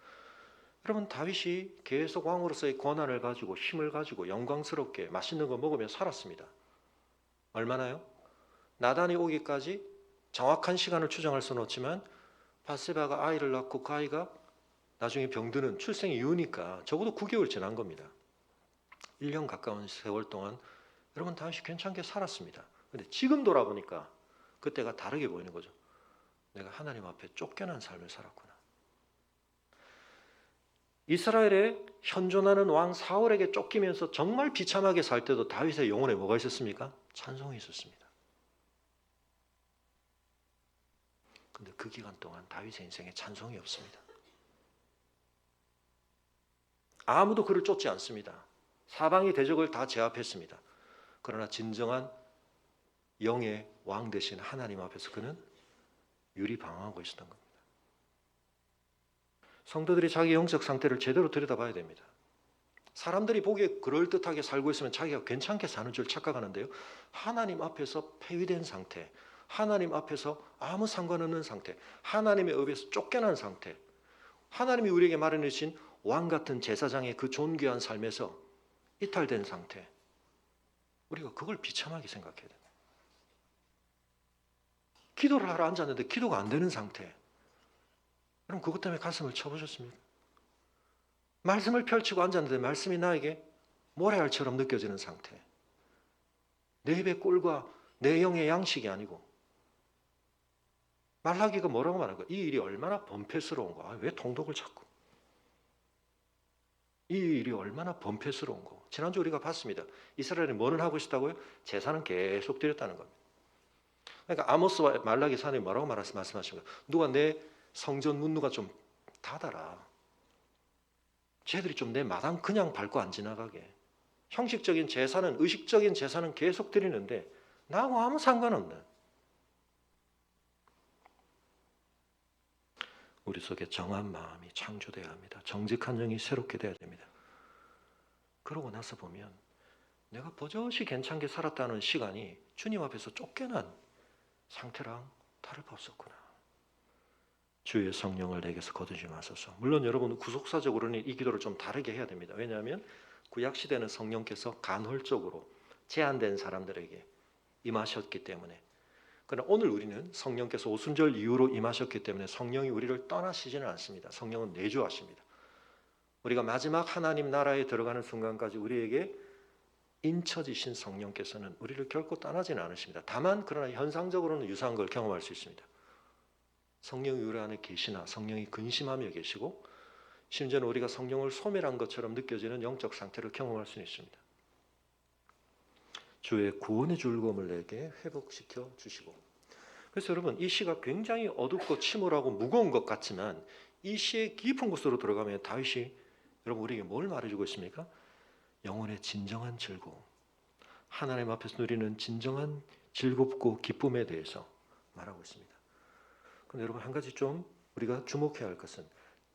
여러분, 다윗이 계속 왕으로서의 권한을 가지고 힘을 가지고 영광스럽게 맛있는 거 먹으며 살았습니다. 얼마나요? 나단이 오기까지 정확한 시간을 추정할 수는 없지만 바세바가 아이를 낳고 그 아이가 나중에 병드는 출생이 이후니까 적어도 9개월 지난 겁니다. 1년 가까운 세월 동안 여러분 다윗이 괜찮게 살았습니다. 근데 지금 돌아보니까 그때가 다르게 보이는 거죠. 내가 하나님 앞에 쫓겨난 삶을 살았구나. 이스라엘의 현존하는 왕 사울에게 쫓기면서 정말 비참하게 살 때도 다윗의 영혼에 뭐가 있었습니까? 찬송이 있었습니다. 근데 그 기간 동안 다윗의 인생에 찬송이 없습니다. 아무도 그를 쫓지 않습니다. 사방이 대적을 다 제압했습니다. 그러나 진정한 영의 왕 되신 하나님 앞에서 그는 유리방황하고 있었던 겁니다. 성도들이 자기 영적 상태를 제대로 들여다봐야 됩니다. 사람들이 보기에 그럴듯하게 살고 있으면 자기가 괜찮게 사는 줄 착각하는데요. 하나님 앞에서 폐위된 상태, 하나님 앞에서 아무 상관없는 상태, 하나님의 의에서 쫓겨난 상태, 하나님이 우리에게 마련해 주신 왕 같은 제사장의 그 존귀한 삶에서 이탈된 상태, 우리가 그걸 비참하게 생각해야 됩니다. 기도를 하러 앉았는데 기도가 안 되는 상태, 여러분 그것 때문에 가슴을 쳐보셨습니까? 말씀을 펼치고 앉았는데 말씀이 나에게 모래알처럼 느껴지는 상태, 내 입의 꿀과 내 영의 양식이 아니고. 말라기가 뭐라고 말한 거야? 이 일이 얼마나 번패스러운 거야. 왜 통독을 찾고? 이 일이 얼마나 번패스러운 거. 지난주 우리가 봤습니다. 이스라엘이 뭐는 하고 있었다고요? 제사는 계속 드렸다는 겁니다. 그러니까 아모스와 말라기 사람이 뭐라고 말씀하십니까? 누가 내 성전 문누가 좀 닫아라. 쟤들이 좀 내 마당 그냥 밟고 안 지나가게. 형식적인 제사는, 의식적인 제사는 계속 드리는데 나하고 아무 상관없는, 우리 속에 정한 마음이 창조돼야 합니다. 정직한 영이 새롭게 돼야 됩니다. 그러고 나서 보면 내가 버젓이 괜찮게 살았다는 시간이 주님 앞에서 쫓겨난 상태랑 다를 바 없었구나. 주의 성령을 내게서 거두지 마소서. 물론 여러분 구속사적으로는 이 기도를 좀 다르게 해야 됩니다. 왜냐하면 구약시대는 성령께서 간헐적으로 제한된 사람들에게 임하셨기 때문에. 그러나 오늘 우리는 성령께서 오순절 이후로 임하셨기 때문에 성령이 우리를 떠나시지는 않습니다. 성령은 내주하십니다. 우리가 마지막 하나님 나라에 들어가는 순간까지 우리에게 인쳐지신 성령께서는 우리를 결코 떠나지는 않으십니다. 다만 그러나 현상적으로는 유사한 걸 경험할 수 있습니다. 성령이 우리 안에 계시나 성령이 근심하며 계시고 심지어는 우리가 성령을 소멸한 것처럼 느껴지는 영적 상태를 경험할 수 있습니다. 주의 구원의 즐거움을 내게 회복시켜 주시고. 그래서 여러분 이 시가 굉장히 어둡고 침울하고 무거운 것 같지만 이 시의 깊은 곳으로 들어가면 다윗이 여러분 우리에게 뭘 말해주고 있습니까? 영혼의 진정한 즐거움, 하나님 앞에서 누리는 진정한 즐겁고 기쁨에 대해서 말하고 있습니다. 그런데 여러분 한 가지 좀 우리가 주목해야 할 것은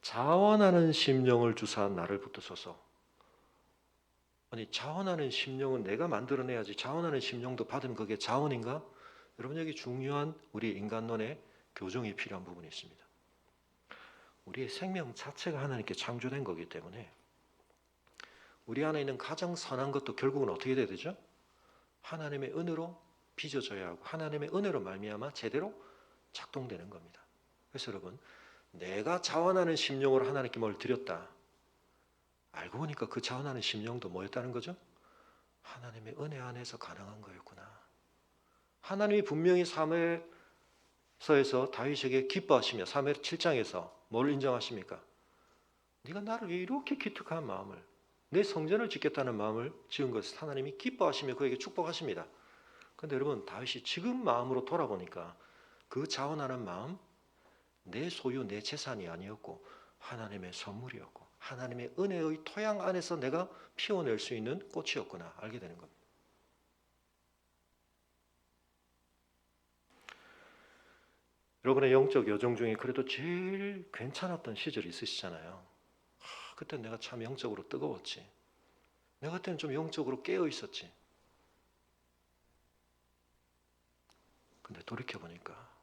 자원하는 심령을 주사 나를 붙드소서. 아니 자원하는 심령은 내가 만들어내야지 자원하는 심령도 받으면 그게 자원인가? 여러분 여기 중요한 우리 인간론의 교정이 필요한 부분이 있습니다. 우리의 생명 자체가 하나님께 창조된 거기 때문에 우리 안에 있는 가장 선한 것도 결국은 어떻게 돼야 되죠? 하나님의 은혜로 빚어져야 하고 하나님의 은혜로 말미암아 제대로 작동되는 겁니다. 그래서 여러분 내가 자원하는 심령으로 하나님께 뭘 드렸다. 알고 보니까 그 자원하는 심령도 뭐였다는 거죠? 하나님의 은혜 안에서 가능한 거였구나. 하나님이 분명히 사무엘서에서 다윗에게 기뻐하시며 사무엘 7장에서 뭘 인정하십니까? 네가 나를 왜 이렇게 기특한 마음을 내 성전을 짓겠다는 마음을 지은 것을 하나님이 기뻐하시며 그에게 축복하십니다. 그런데 여러분 다윗이 지금 마음으로 돌아보니까 그 자원하는 마음 내 소유 내 재산이 아니었고 하나님의 선물이었고 하나님의 은혜의 토양 안에서 내가 피워낼 수 있는 꽃이었구나 알게 되는 겁니다. 여러분의 영적 여정 중에 그래도 제일 괜찮았던 시절이 있으시잖아요. 그때 내가 참 영적으로 뜨거웠지. 내가 그때는 좀 영적으로 깨어 있었지. 근데 돌이켜보니까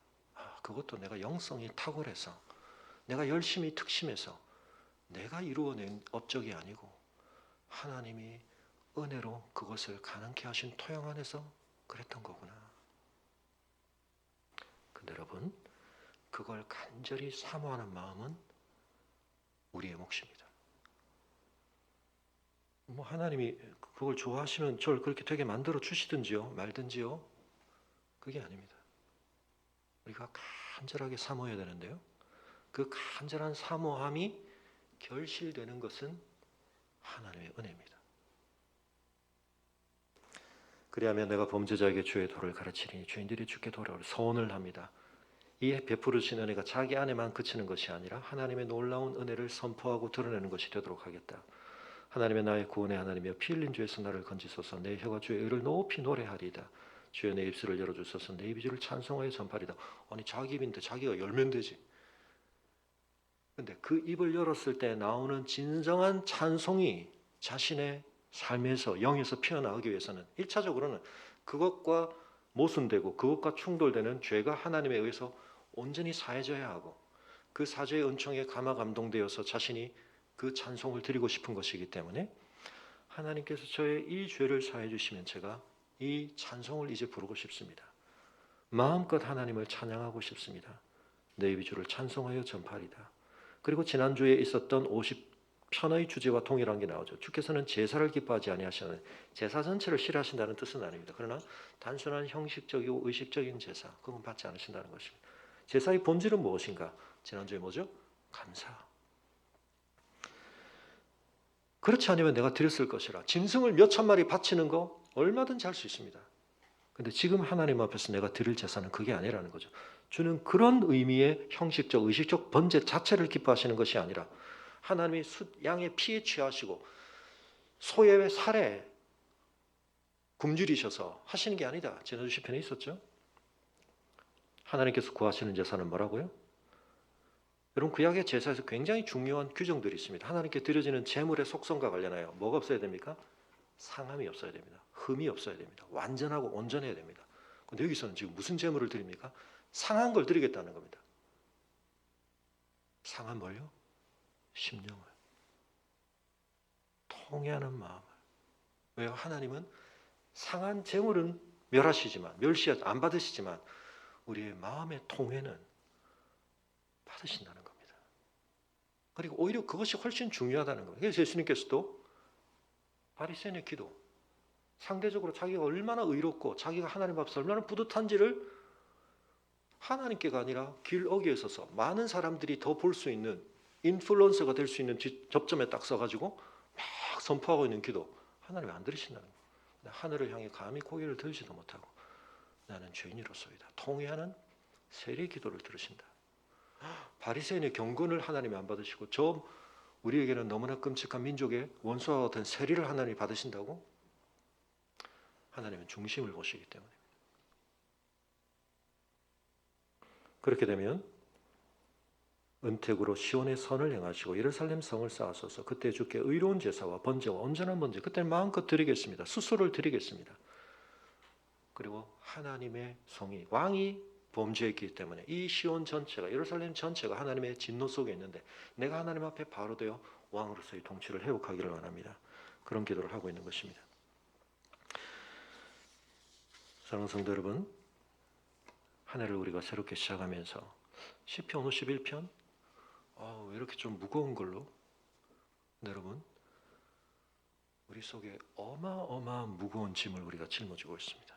그것도 내가 영성이 탁월해서 내가 열심히 특심해서 내가 이루어낸 업적이 아니고 하나님이 은혜로 그것을 가능케 하신 토양 안에서 그랬던 거구나. 근데 여러분 그걸 간절히 사모하는 마음은 우리의 몫입니다. 뭐 하나님이 그걸 좋아하시면 저를 그렇게 되게 만들어 주시든지요 말든지요 그게 아닙니다. 우리가 간절하게 사모해야 되는데요. 그 간절한 사모함이 결실되는 것은 하나님의 은혜입니다. 그리하면 내가 범죄자에게 주의 도를 가르치리니 죄인들이 주께 돌아오려 서원을 합니다. 이 베푸르신 은혜가 자기 안에만 그치는 것이 아니라 하나님의 놀라운 은혜를 선포하고 드러내는 것이 되도록 하겠다. 하나님의 나의 구원의 하나님이여 피 흘린 죄에서 나를 건지소서. 내 혀가 주의 의를 높이 노래하리이다. 주여 내 입술을 열어주소서. 내 입이 주를 찬송하여 전파리다. 아니 자기 입인데 자기가 열면 되지. 근데 그 입을 열었을 때 나오는 진정한 찬송이 자신의 삶에서 영에서 피어나오기 위해서는 1차적으로는 그것과 모순되고 그것과 충돌되는 죄가 하나님에 의해서 온전히 사해져야 하고 그 사죄의 은총에 감화 감동되어서 자신이 그 찬송을 드리고 싶은 것이기 때문에 하나님께서 저의 이 죄를 사해 주시면 제가 이 찬송을 이제 부르고 싶습니다. 마음껏 하나님을 찬양하고 싶습니다. 내 입이 주를 찬송하여 전파리다. 그리고 지난주에 있었던 편의 주제와 동일한 게 나오죠. 주께서는 제사를 기뻐하지 아니하시는, 제사 전체를 싫어하신다는 뜻은 아닙니다. 그러나 단순한 형식적이고 의식적인 제사, 그건 받지 않으신다는 것입니다. 제사의 본질은 무엇인가? 지난주에 뭐죠? 감사. 그렇지 않으면 내가 드렸을 것이라. 짐승을 몇 천 마리 바치는 거 얼마든지 할 수 있습니다. 근데 지금 하나님 앞에서 내가 드릴 제사는 그게 아니라는 거죠. 주는 그런 의미의 형식적, 의식적 번제 자체를 기뻐하시는 것이 아니라 하나님이 양의 피에 취하시고 소의 살에 굶주리셔서 하시는 게 아니다. 지난주 시편에 있었죠. 하나님께서 구하시는 제사는 뭐라고요? 여러분, 구약의 제사에서 굉장히 중요한 규정들이 있습니다. 하나님께 드려지는 제물의 속성과 관련하여 뭐가 없어야 됩니까? 상함이 없어야 됩니다. 흠이 없어야 됩니다. 완전하고 온전해야 됩니다. 근데 여기서는 지금 무슨 제물을 드립니까? 상한 걸 드리겠다는 겁니다. 상한 뭘요? 심령을. 통회하는 마음을. 왜요? 하나님은 상한 제물은 멸하시지만, 안 받으시지만 우리의 마음의 통회는 받으신다는 겁니다. 그리고 오히려 그것이 훨씬 중요하다는 겁니다. 그래서 예수님께서도 바리새인의 기도, 상대적으로 자기가 얼마나 의롭고 자기가 하나님 앞에서 얼마나 뿌듯한지를 하나님께가 아니라 길 어귀에 서서 많은 사람들이 더 볼 수 있는 인플루언서가 될 수 있는 접점에 딱 서가지고 막 선포하고 있는 기도, 하나님이 안 들으신다는 거예요. 하늘을 향해 감히 고개를 들지도 못하고 나는 죄인이로소이다. 통회하는 세리 기도를 들으신다. 바리새인의 경건을 하나님이 안 받으시고 저 우리에게는 너무나 끔찍한 민족의 원수와 같은 세리를 하나님이 받으신다고? 하나님은 중심을 보시기 때문입니다. 그렇게 되면 은택으로 시온의 선을 행하시고 예루살렘 성을 쌓으소서. 그때 주께 의로운 제사와 번제와 온전한 번제, 그때는 마음껏 드리겠습니다. 수소를 드리겠습니다. 그리고 하나님의 성이, 왕이 범죄했기 때문에 이 시온 전체가, 예루살렘 전체가 하나님의 진노 속에 있는데 내가 하나님 앞에 바로 되어 왕으로서의 통치를 회복하기를 원합니다. 그런 기도를 하고 있는 것입니다. 사랑하는 성도 여러분, 한 해를 우리가 새롭게 시작하면서 시편 51편 왜 이렇게 좀 무거운 걸로? 여러분, 우리 속에 어마어마한 무거운 짐을 우리가 짊어지고 있습니다.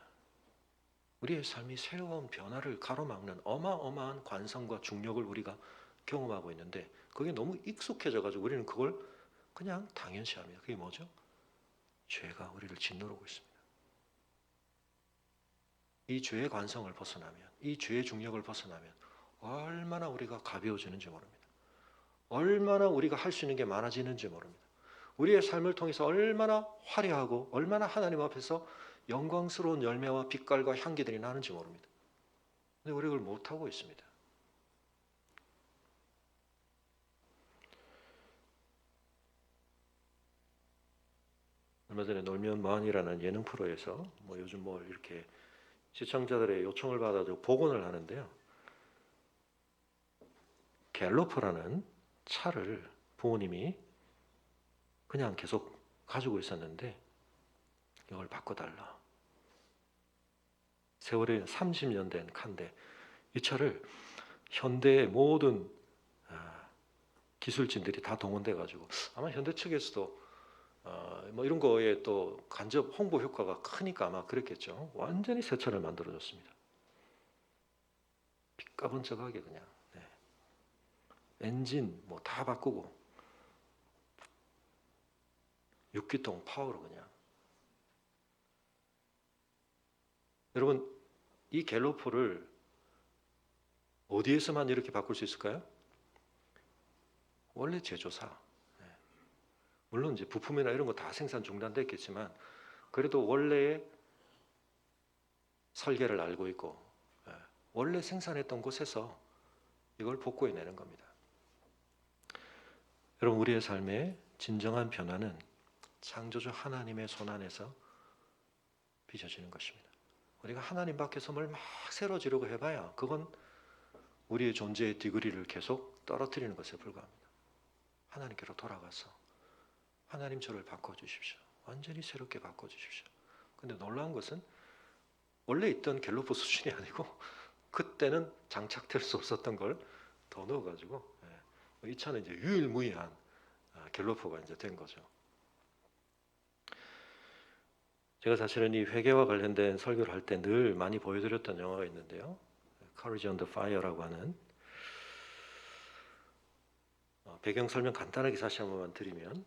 우리의 삶이 새로운 변화를 가로막는 어마어마한 관성과 중력을 우리가 경험하고 있는데 그게 너무 익숙해져가지고 우리는 그걸 그냥 당연시합니다. 그게 뭐죠? 죄가 우리를 짓누르고 있습니다. 이 죄의 관성을 벗어나면, 이 죄의 중력을 벗어나면 얼마나 우리가 가벼워지는지 모릅니다. 얼마나 우리가 할 수 있는 게 많아지는지 모릅니다. 우리의 삶을 통해서 얼마나 화려하고 얼마나 하나님 앞에서 영광스러운 열매와 빛깔과 향기들이 나는지 모릅니다. 근데 우리가 그걸 못하고 있습니다. 얼마 전에 놀면 뭐하니라는 예능 프로에서 요즘 이렇게 시청자들의 요청을 받아서 복원을 하는데요. 갤로퍼라는 차를 부모님이 그냥 계속 가지고 있었는데 이걸 바꿔달라. 세월이 30년 된 카인데 이 차를 현대의 모든 기술진들이 다 동원돼 가지고 아마 현대 측에서도 이런 거에 또 간접 홍보 효과가 크니까 아마 그랬겠죠. 완전히 새 차를 만들어줬습니다. 삐까번쩍하게 그냥. 엔진 다 바꾸고 6기통 파워로 그냥. 여러분, 이 갤로포를 어디에서만 이렇게 바꿀 수 있을까요? 원래 제조사. 물론 이제 부품이나 이런 거 다 생산 중단됐겠지만 그래도 원래의 설계를 알고 있고 원래 생산했던 곳에서 이걸 복구해내는 겁니다. 여러분, 우리의 삶의 진정한 변화는 창조주 하나님의 손 안에서 빚어지는 것입니다. 우리가 하나님 밖에서 뭘 막 새로 지르고 해봐야 그건 우리의 존재의 디그리를 계속 떨어뜨리는 것에 불과합니다. 하나님께로 돌아가서 하나님 저를 바꿔주십시오. 완전히 새롭게 바꿔주십시오. 근데 놀라운 것은 원래 있던 갤로포 수준이 아니고 그때는 장착될 수 없었던 걸 더 넣어가지고 이 차는 이제 유일무이한 갤로퍼가 이제 된 거죠. 제가 사실은 이 회개와 관련된 설교를 할 때 늘 많이 보여드렸던 영화가 있는데요. Courage on the Fire라고 하는, 배경 설명 간단하게 다시 한 번만 드리면,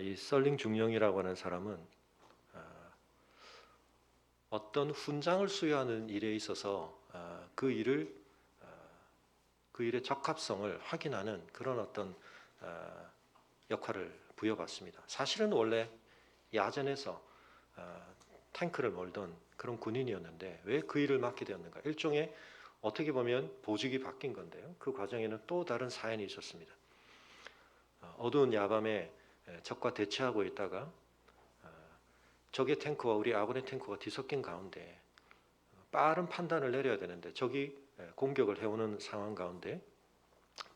이 썰링 중령이라고 하는 사람은 어떤 훈장을 수여하는 일에 있어서 그 일의 적합성을 확인하는 그런 어떤 역할을 부여받습니다. 사실은 원래 야전에서 탱크를 몰던 그런 군인이었는데 왜 그 일을 맡게 되었는가? 일종의 어떻게 보면 보직이 바뀐 건데요. 그 과정에는 또 다른 사연이 있었습니다. 어두운 야밤에 적과 대치하고 있다가 적의 탱크와 우리 아군의 탱크가 뒤섞인 가운데 빠른 판단을 내려야 되는데 적이 공격을 해오는 상황 가운데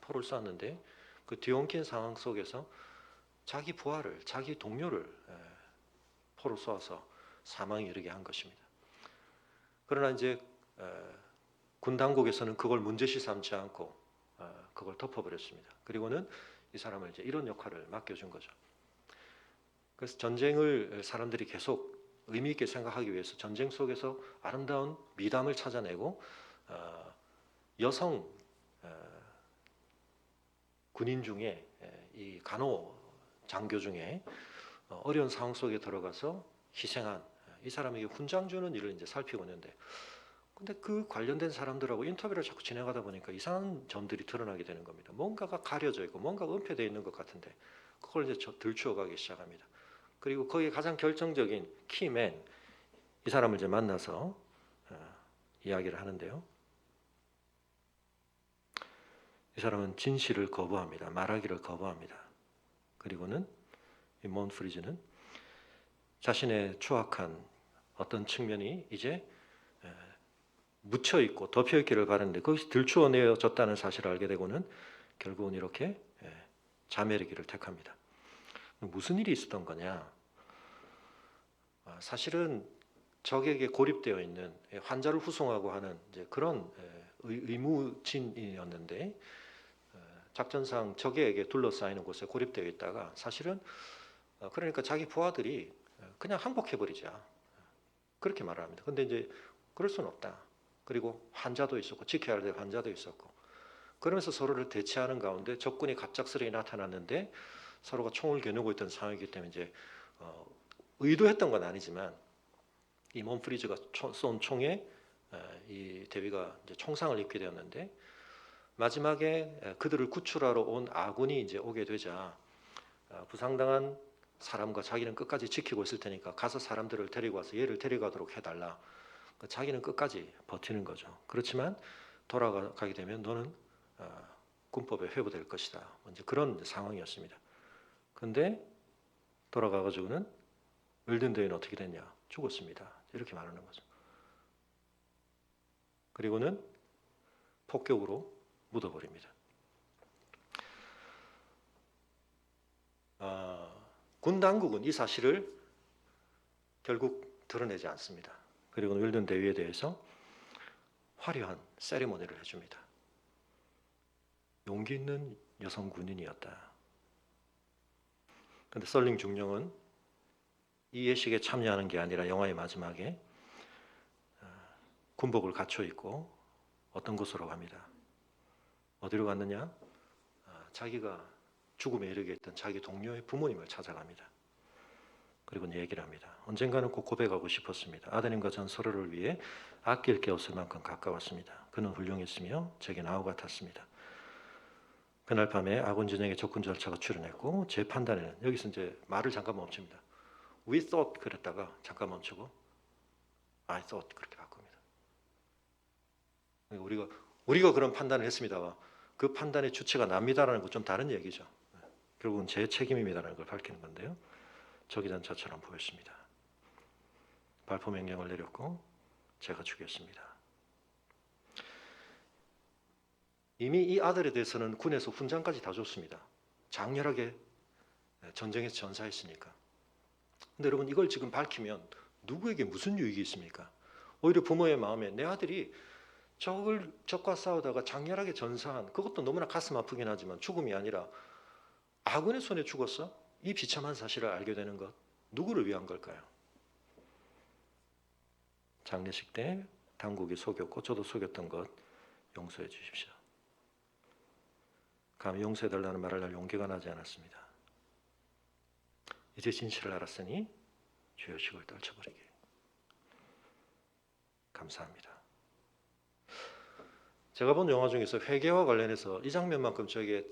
포를 쐈는데 그 뒤엉킨 상황 속에서 자기 부하를, 자기 동료를 포로 쏘아서 사망에 이르게 한 것입니다. 그러나 이제 군 당국에서는 그걸 문제시 삼지 않고 그걸 덮어버렸습니다. 그리고는 이 사람을 이제 이런 역할을 맡겨준 거죠. 그래서 전쟁을 사람들이 계속 의미 있게 생각하기 위해서 전쟁 속에서 아름다운 미담을 찾아내고 여성 군인 중에 이 간호 장교 중에 어려운 상황 속에 들어가서 희생한 이 사람에게 훈장 주는 일을 이제 살피고 있는데, 근데 그 관련된 사람들하고 인터뷰를 자꾸 진행하다 보니까 이상한 점들이 드러나게 되는 겁니다. 뭔가가 가려져 있고 뭔가가 은폐되어 있는 것 같은데 그걸 이제 들추어가기 시작합니다. 그리고 거기에 가장 결정적인 키맨, 이 사람을 이제 만나서 이야기를 하는데요. 이 사람은 진실을 거부합니다. 말하기를 거부합니다. 그리고는 이 몬프리즈는 자신의 추악한 어떤 측면이 이제 묻혀 있고 덮여 있기를 바라는데 그것이 들추어내어졌다는 사실을 알게 되고는 결국은 이렇게 자멸의 길을 택합니다. 무슨 일이 있었던 거냐? 사실은 적에게 고립되어 있는 환자를 후송하고 하는 이제 그런 의무진이었는데 작전상 적에게 둘러싸이는 곳에 고립되어 있다가 사실은 그러니까 자기 부하들이 그냥 항복해버리자 그렇게 말을 합니다. 근데 이제 그럴 수는 없다. 그리고 환자도 있었고 지켜야 될 환자도 있었고 그러면서 서로를 대치하는 가운데 적군이 갑작스레 나타났는데 서로가 총을 겨누고 있던 상황이기 때문에 이제 의도했던 건 아니지만 이 몬프리즈가 쏜 총에 이 대위가 이제 총상을 입게 되었는데 마지막에 그들을 구출하러 온 아군이 이제 오게 되자 부상당한 사람과 자기는 끝까지 지키고 있을 테니까 가서 사람들을 데리고 와서 얘를 데려가도록 해달라. 자기는 끝까지 버티는 거죠. 그렇지만 돌아가게 되면 너는 군법에 회부될 것이다. 이제 그런 상황이었습니다. 근데 돌아가가지고는 웰든대위는 어떻게 됐냐? 죽었습니다. 이렇게 말하는 거죠. 그리고는 폭격으로 묻어버립니다. 군 당국은 이 사실을 결국 드러내지 않습니다. 그리고 웰든 대위에 대해서 화려한 세리머니를 해줍니다. 용기 있는 여성 군인이었다. 그런데 썰링 중령은 이 예식에 참여하는 게 아니라 영화의 마지막에 군복을 갖춰 입고 어떤 곳으로 갑니다. 어디로 갔느냐? 자기가 죽음에 이르게 했던 자기 동료의 부모님을 찾아갑니다. 그리고 얘기를 합니다. 언젠가는 꼭 고백하고 싶었습니다. 아드님과 전 서로를 위해 아낄 게 없을 만큼 가까웠습니다. 그는 훌륭했으며 제겐 아우 같았습니다. 그날 밤에 아군 진영의 접근 절차가 출현했고 제 판단에는 여기서 이제 말을 잠깐 멈춥니다. We thought 그랬다가 잠깐 멈추고 I thought 그렇게 바꿉니다. 우리가 그런 판단을 했습니다와 그 판단의 주체가 납니다라는 건 좀 다른 얘기죠. 결국은 제 책임입니다라는 걸 밝히는 건데요. 저기전차처럼 보였습니다. 발포 명령을 내렸고 제가 죽였습니다. 이미 이 아들에 대해서는 군에서 훈장까지 다 줬습니다. 장렬하게 전쟁에서 전사했으니까. 근데 여러분 이걸 지금 밝히면 누구에게 무슨 유익이 있습니까? 오히려 부모의 마음에 내 아들이 적과 싸우다가 장렬하게 전사한 그것도 너무나 가슴 아프긴 하지만 죽음이 아니라 아군의 손에 죽었어? 이 비참한 사실을 알게 되는 것, 누구를 위한 걸까요? 장례식 때 당국이 속였고 저도 속였던 것 용서해 주십시오. 감히 용서해달라는 말을 할 용기가 나지 않았습니다. 이제 진실을 알았으니 주여 식을 떨쳐버리게. 감사합니다. 제가 본 영화 중에서 회개와 관련해서 이 장면만큼 저에게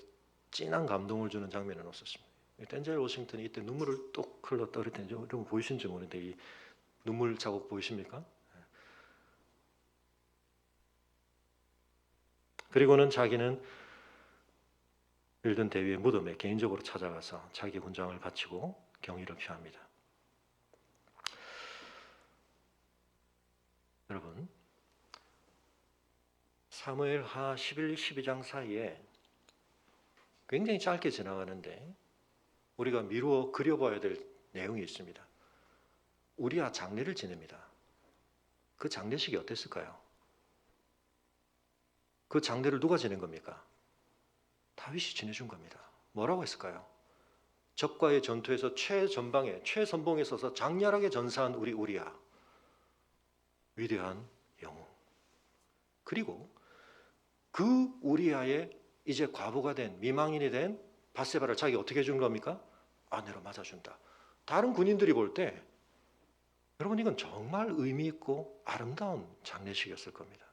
진한 감동을 주는 장면은 없었습니다. 덴젤 워싱턴이 이때 눈물을 뚝 흘러 떨어뜨리는지 여러분 보이신지 모르는데 이 눈물 자국 보이십니까? 그리고는 자기는 일든 대위의 무덤에 개인적으로 찾아가서 자기 훈장을 바치고 경의를 표합니다. 여러분, 사무엘하 11, 12장 사이에 굉장히 짧게 지나가는데 우리가 미루어 그려봐야 될 내용이 있습니다. 우리야 장례를 지냅니다. 그 장례식이 어땠을까요? 그 장례를 누가 지낸 겁니까? 다윗이 지내준 겁니다. 뭐라고 했을까요? 적과의 전투에서 최전방에 최선봉에 서서 장렬하게 전사한 우리 우리야, 위대한 영웅. 그리고 그 우리야의 이제 과부가 된 미망인이 된 밧세바를 자기가 어떻게 해준 겁니까? 아내로 맞아준다. 다른 군인들이 볼 때 여러분 이건 정말 의미 있고 아름다운 장례식이었을 겁니다.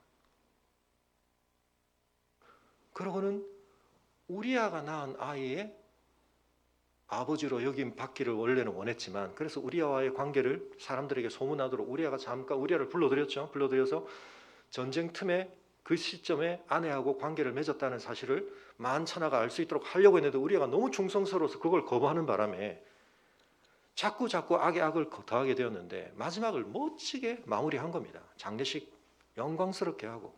그러고는 우리야가 낳은 아이의 아버지로 여김 받기를 원래는 원했지만 그래서 우리야와의 관계를 사람들에게 소문나도록 우리야가 잠깐 우리야를 불러들였죠. 불러들여서 전쟁 틈에 그 시점에 아내하고 관계를 맺었다는 사실을 만천하가 알 수 있도록 하려고 했는데 우리야가 너무 충성스러워서 그걸 거부하는 바람에 자꾸 악에 악을 더하게 되었는데 마지막을 멋지게 마무리한 겁니다. 장례식 영광스럽게 하고.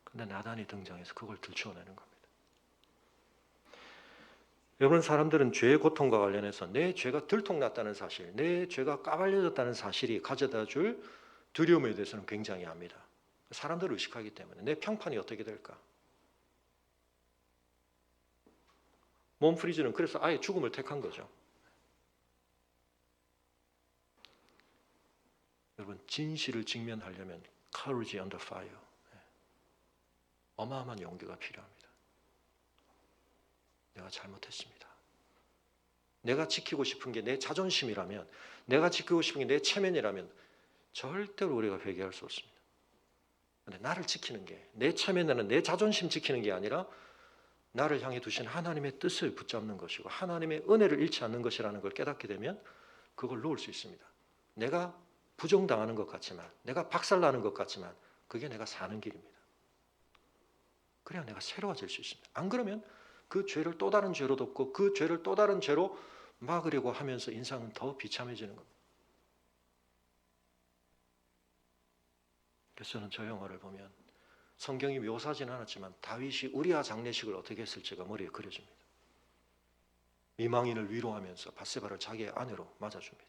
근데 나단이 등장해서 그걸 들추어내는 겁니다. 여러분 사람들은 죄의 고통과 관련해서 내 죄가 들통났다는 사실, 내 죄가 까발려졌다는 사실이 가져다 줄 두려움에 대해서는 굉장히 압니다. 사람들을 의식하기 때문에 내 평판이 어떻게 될까? 몬프리즈는 그래서 아예 죽음을 택한 거죠. 여러분 진실을 직면하려면 courage under fire, 어마어마한 용기가 필요합니다. 내가 잘못했습니다. 내가 지키고 싶은 게 내 자존심이라면, 내가 지키고 싶은 게 내 체면이라면 절대로 우리가 회개할 수 없습니다. 그런데 나를 지키는 게, 내 체면에는 내 자존심 지키는 게 아니라 나를 향해 두신 하나님의 뜻을 붙잡는 것이고 하나님의 은혜를 잃지 않는 것이라는 걸 깨닫게 되면 그걸 놓을 수 있습니다. 내가 부정당하는 것 같지만, 내가 박살나는 것 같지만 그게 내가 사는 길입니다. 그래야 내가 새로워질 수 있습니다. 안 그러면 그 죄를 또 다른 죄로 덮고 그 죄를 또 다른 죄로 막으려고 하면서 인생은 더 비참해지는 겁니다. 그래서 저는 저 영화를 보면 성경이 묘사하지는 않았지만 다윗이 우리아 장례식을 어떻게 했을지가 머리에 그려집니다. 미망인을 위로하면서 밧세바를 자기의 아내로 맞아줍니다.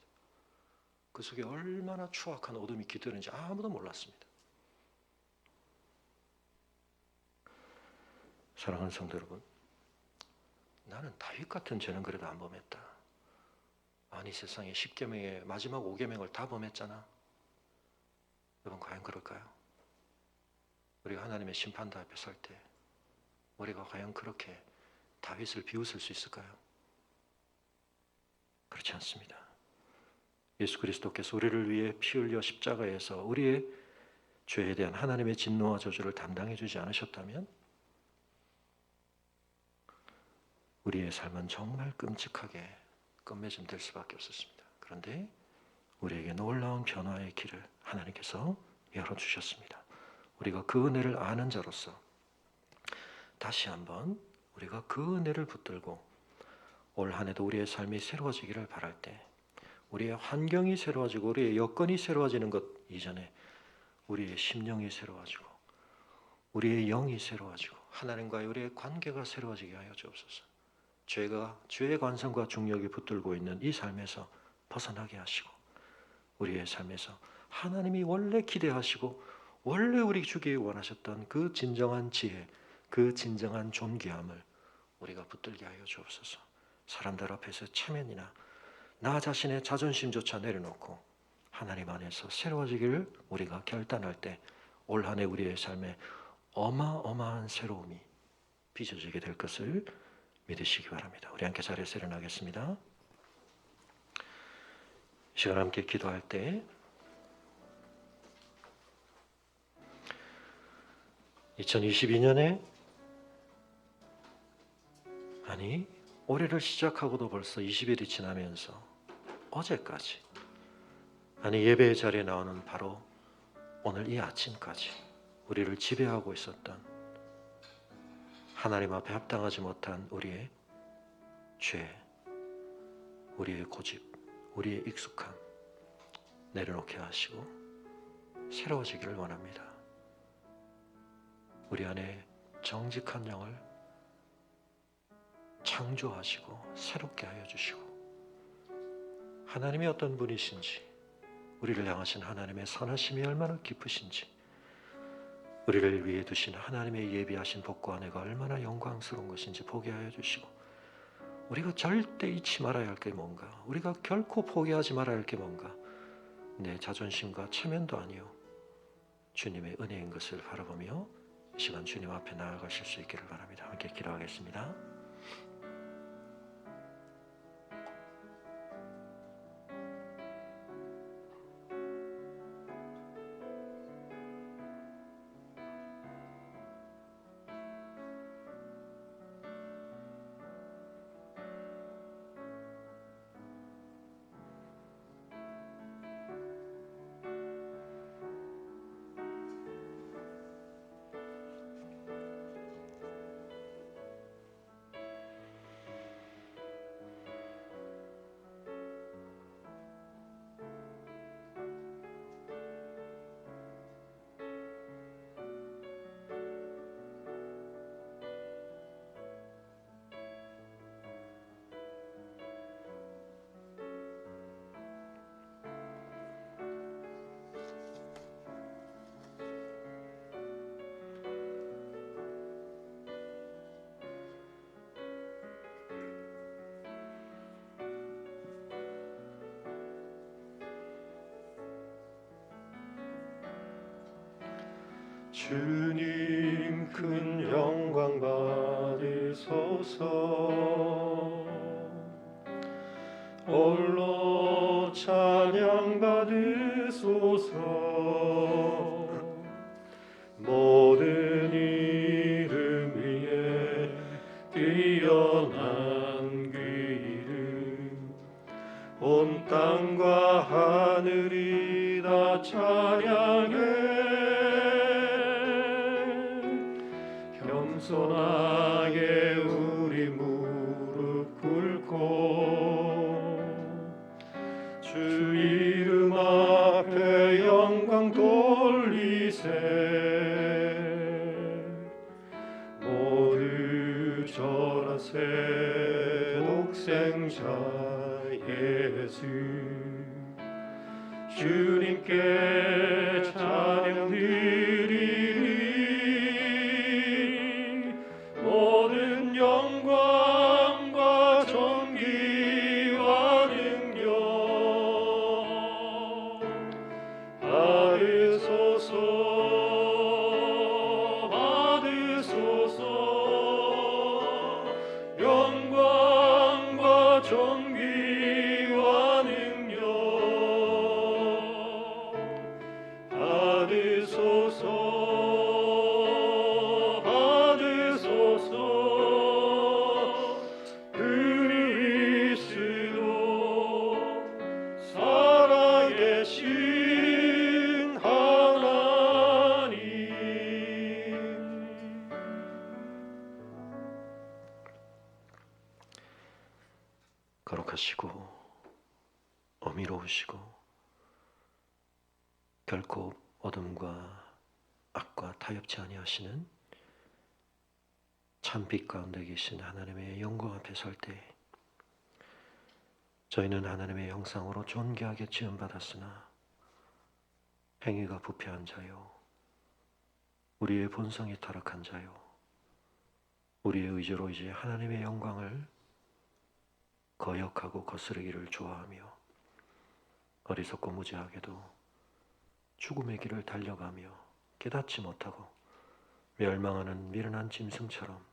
그 속에 얼마나 추악한 어둠이 깃드는지 아무도 몰랐습니다. 사랑하는 성도 여러분, 나는 다윗 같은 죄는 그래도 안 범했다. 아니 세상에 10계명의 마지막 5계명을 다 범했잖아. 여러분 과연 그럴까요? 우리가 하나님의 심판대 앞에 설 때 우리가 과연 그렇게 다윗을 비웃을 수 있을까요? 그렇지 않습니다. 예수 그리스도께서 우리를 위해 피 흘려 십자가에서 우리의 죄에 대한 하나님의 진노와 저주를 담당해 주지 않으셨다면 우리의 삶은 정말 끔찍하게 끝맺음 될 수밖에 없었습니다. 그런데 우리에게 놀라운 변화의 길을 하나님께서 열어주셨습니다. 우리가 그 은혜를 아는 자로서 다시 한번 우리가 그 은혜를 붙들고 올 한 해도 우리의 삶이 새로워지기를 바랄 때 우리의 환경이 새로워지고 우리의 여건이 새로워지는 것 이전에 우리의 심령이 새로워지고 우리의 영이 새로워지고 하나님과의 우리의 관계가 새로워지게 하여 주옵소서. 죄의 관성과 중력이 붙들고 있는 이 삶에서 벗어나게 하시고 우리의 삶에서 하나님이 원래 기대하시고 원래 우리 주기 원하셨던 그 진정한 지혜, 그 진정한 존귀함을 우리가 붙들게 하여 주옵소서. 사람들 앞에서 체면이나 나 자신의 자존심조차 내려놓고 하나님 안에서 새로워지기를 우리가 결단할 때 올 한 해 우리의 삶에 어마어마한 새로움이 빚어지게 될 것을 믿으시기 바랍니다. 우리 함께 자리에서 일어나겠습니다. 이 시간 함께 기도할 때 2022년에 아니 올해를 시작하고도 벌써 20일이 지나면서 어제까지 아니 예배의 자리에 나오는 바로 오늘 이 아침까지 우리를 지배하고 있었던 하나님 앞에 합당하지 못한 우리의 죄, 우리의 고집, 우리의 익숙함 내려놓게 하시고 새로워지기를 원합니다. 우리 안에 정직한 영을 창조하시고 새롭게 하여 주시고 하나님이 어떤 분이신지 우리를 향하신 하나님의 선하심이 얼마나 깊으신지 우리를 위해 두신 하나님의 예비하신 복과 은혜가 얼마나 영광스러운 것인지 보게 하여 주시고 우리가 절대 잊지 말아야 할 게 뭔가 우리가 결코 포기하지 말아야 할 게 뭔가 내 자존심과 체면도 아니요 주님의 은혜인 것을 바라보며 이 시간 주님 앞에 나아가실 수 있기를 바랍니다. 함께 기도하겠습니다. 주님 큰 영광 받으소서 홀로 찬양 받으소서 모든 이름 위에 뛰어난 그 이름 온 땅과 하늘이 다 찬양해 겸손하게 우리 무릎 꿇고 주 이름 앞에 영광 돌리세 모두 절하세 독생자 예수 주님께 찬양 드리리 모든 영광과 존귀와 능력 받으소서 받으소서 영광과 존귀와 능력 받으소서 그리스도 살아계신 하나님 거룩하시고 어미로우시고 결코 어둠과 악과 타협치 아니하시는 참빛 가운데 계신 하나님의 영광 앞에 설 때 저희는 하나님의 형상으로 존귀하게 지음받았으나 행위가 부패한 자요 우리의 본성이 타락한 자요 우리의 의지로 이제 하나님의 영광을 거역하고 거스르기를 좋아하며 어리석고 무지하게도 죽음의 길을 달려가며 깨닫지 못하고 멸망하는 미련한 짐승처럼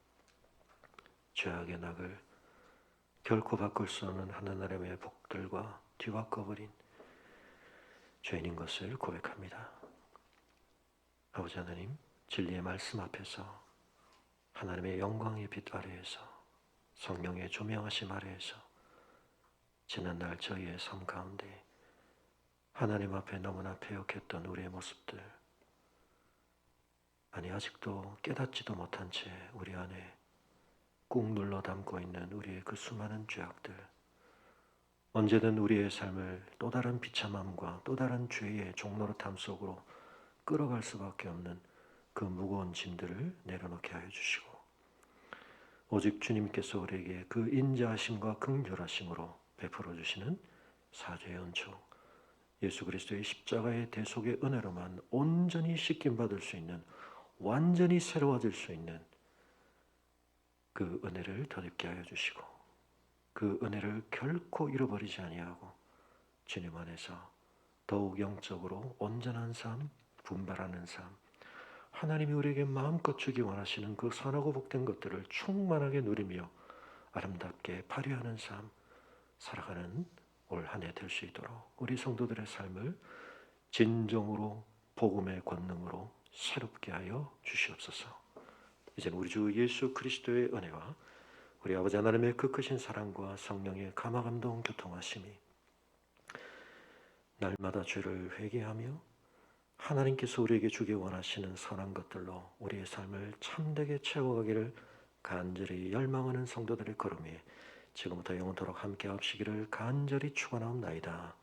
죄악의 낙을 결코 바꿀 수 없는 하나님의 복들과 뒤바꿔버린 죄인인 것을 고백합니다. 아버지 하나님, 진리의 말씀 앞에서 하나님의 영광의 빛 아래에서 성령의 조명하심 아래에서 지난날 저희의 삶 가운데 하나님 앞에 너무나 패역했던 우리의 모습들, 아니 아직도 깨닫지도 못한 채 우리 안에 꾹 눌러 담고 있는 우리의 그 수많은 죄악들, 언제든 우리의 삶을 또 다른 비참함과 또 다른 죄의 종노릇함 속으로 끌어갈 수밖에 없는 그 무거운 짐들을 내려놓게 하여 주시고, 오직 주님께서 우리에게 그 인자하심과 긍휼하심으로 베풀어 주시는 사죄의 은총, 예수 그리스도의 십자가의 대속의 은혜로만 온전히 씻김받을 수 있는, 완전히 새로워질 수 있는 그 은혜를 덧입게 하여 주시고, 그 은혜를 결코 잃어버리지 아니하고 주님 안에서 더욱 영적으로 온전한 삶, 분발하는 삶, 하나님이 우리에게 마음껏 주기 원하시는 그 선하고 복된 것들을 충만하게 누리며 아름답게 발휘하는 삶, 살아가는 올 한 해 될 수 있도록 우리 성도들의 삶을 진정으로 복음의 권능으로 새롭게 하여 주시옵소서. 이제 우리 주 예수 그리스도의 은혜와 우리 아버지 하나님의 그 크신 사랑과 성령의 감화감동 교통하심이 날마다 죄를 회개하며 하나님께서 우리에게 주기 원하시는 선한 것들로 우리의 삶을 참되게 채워가기를 간절히 열망하는 성도들의 걸음이 지금부터 영원토록 함께 하시기를 간절히 축원하옵나이다.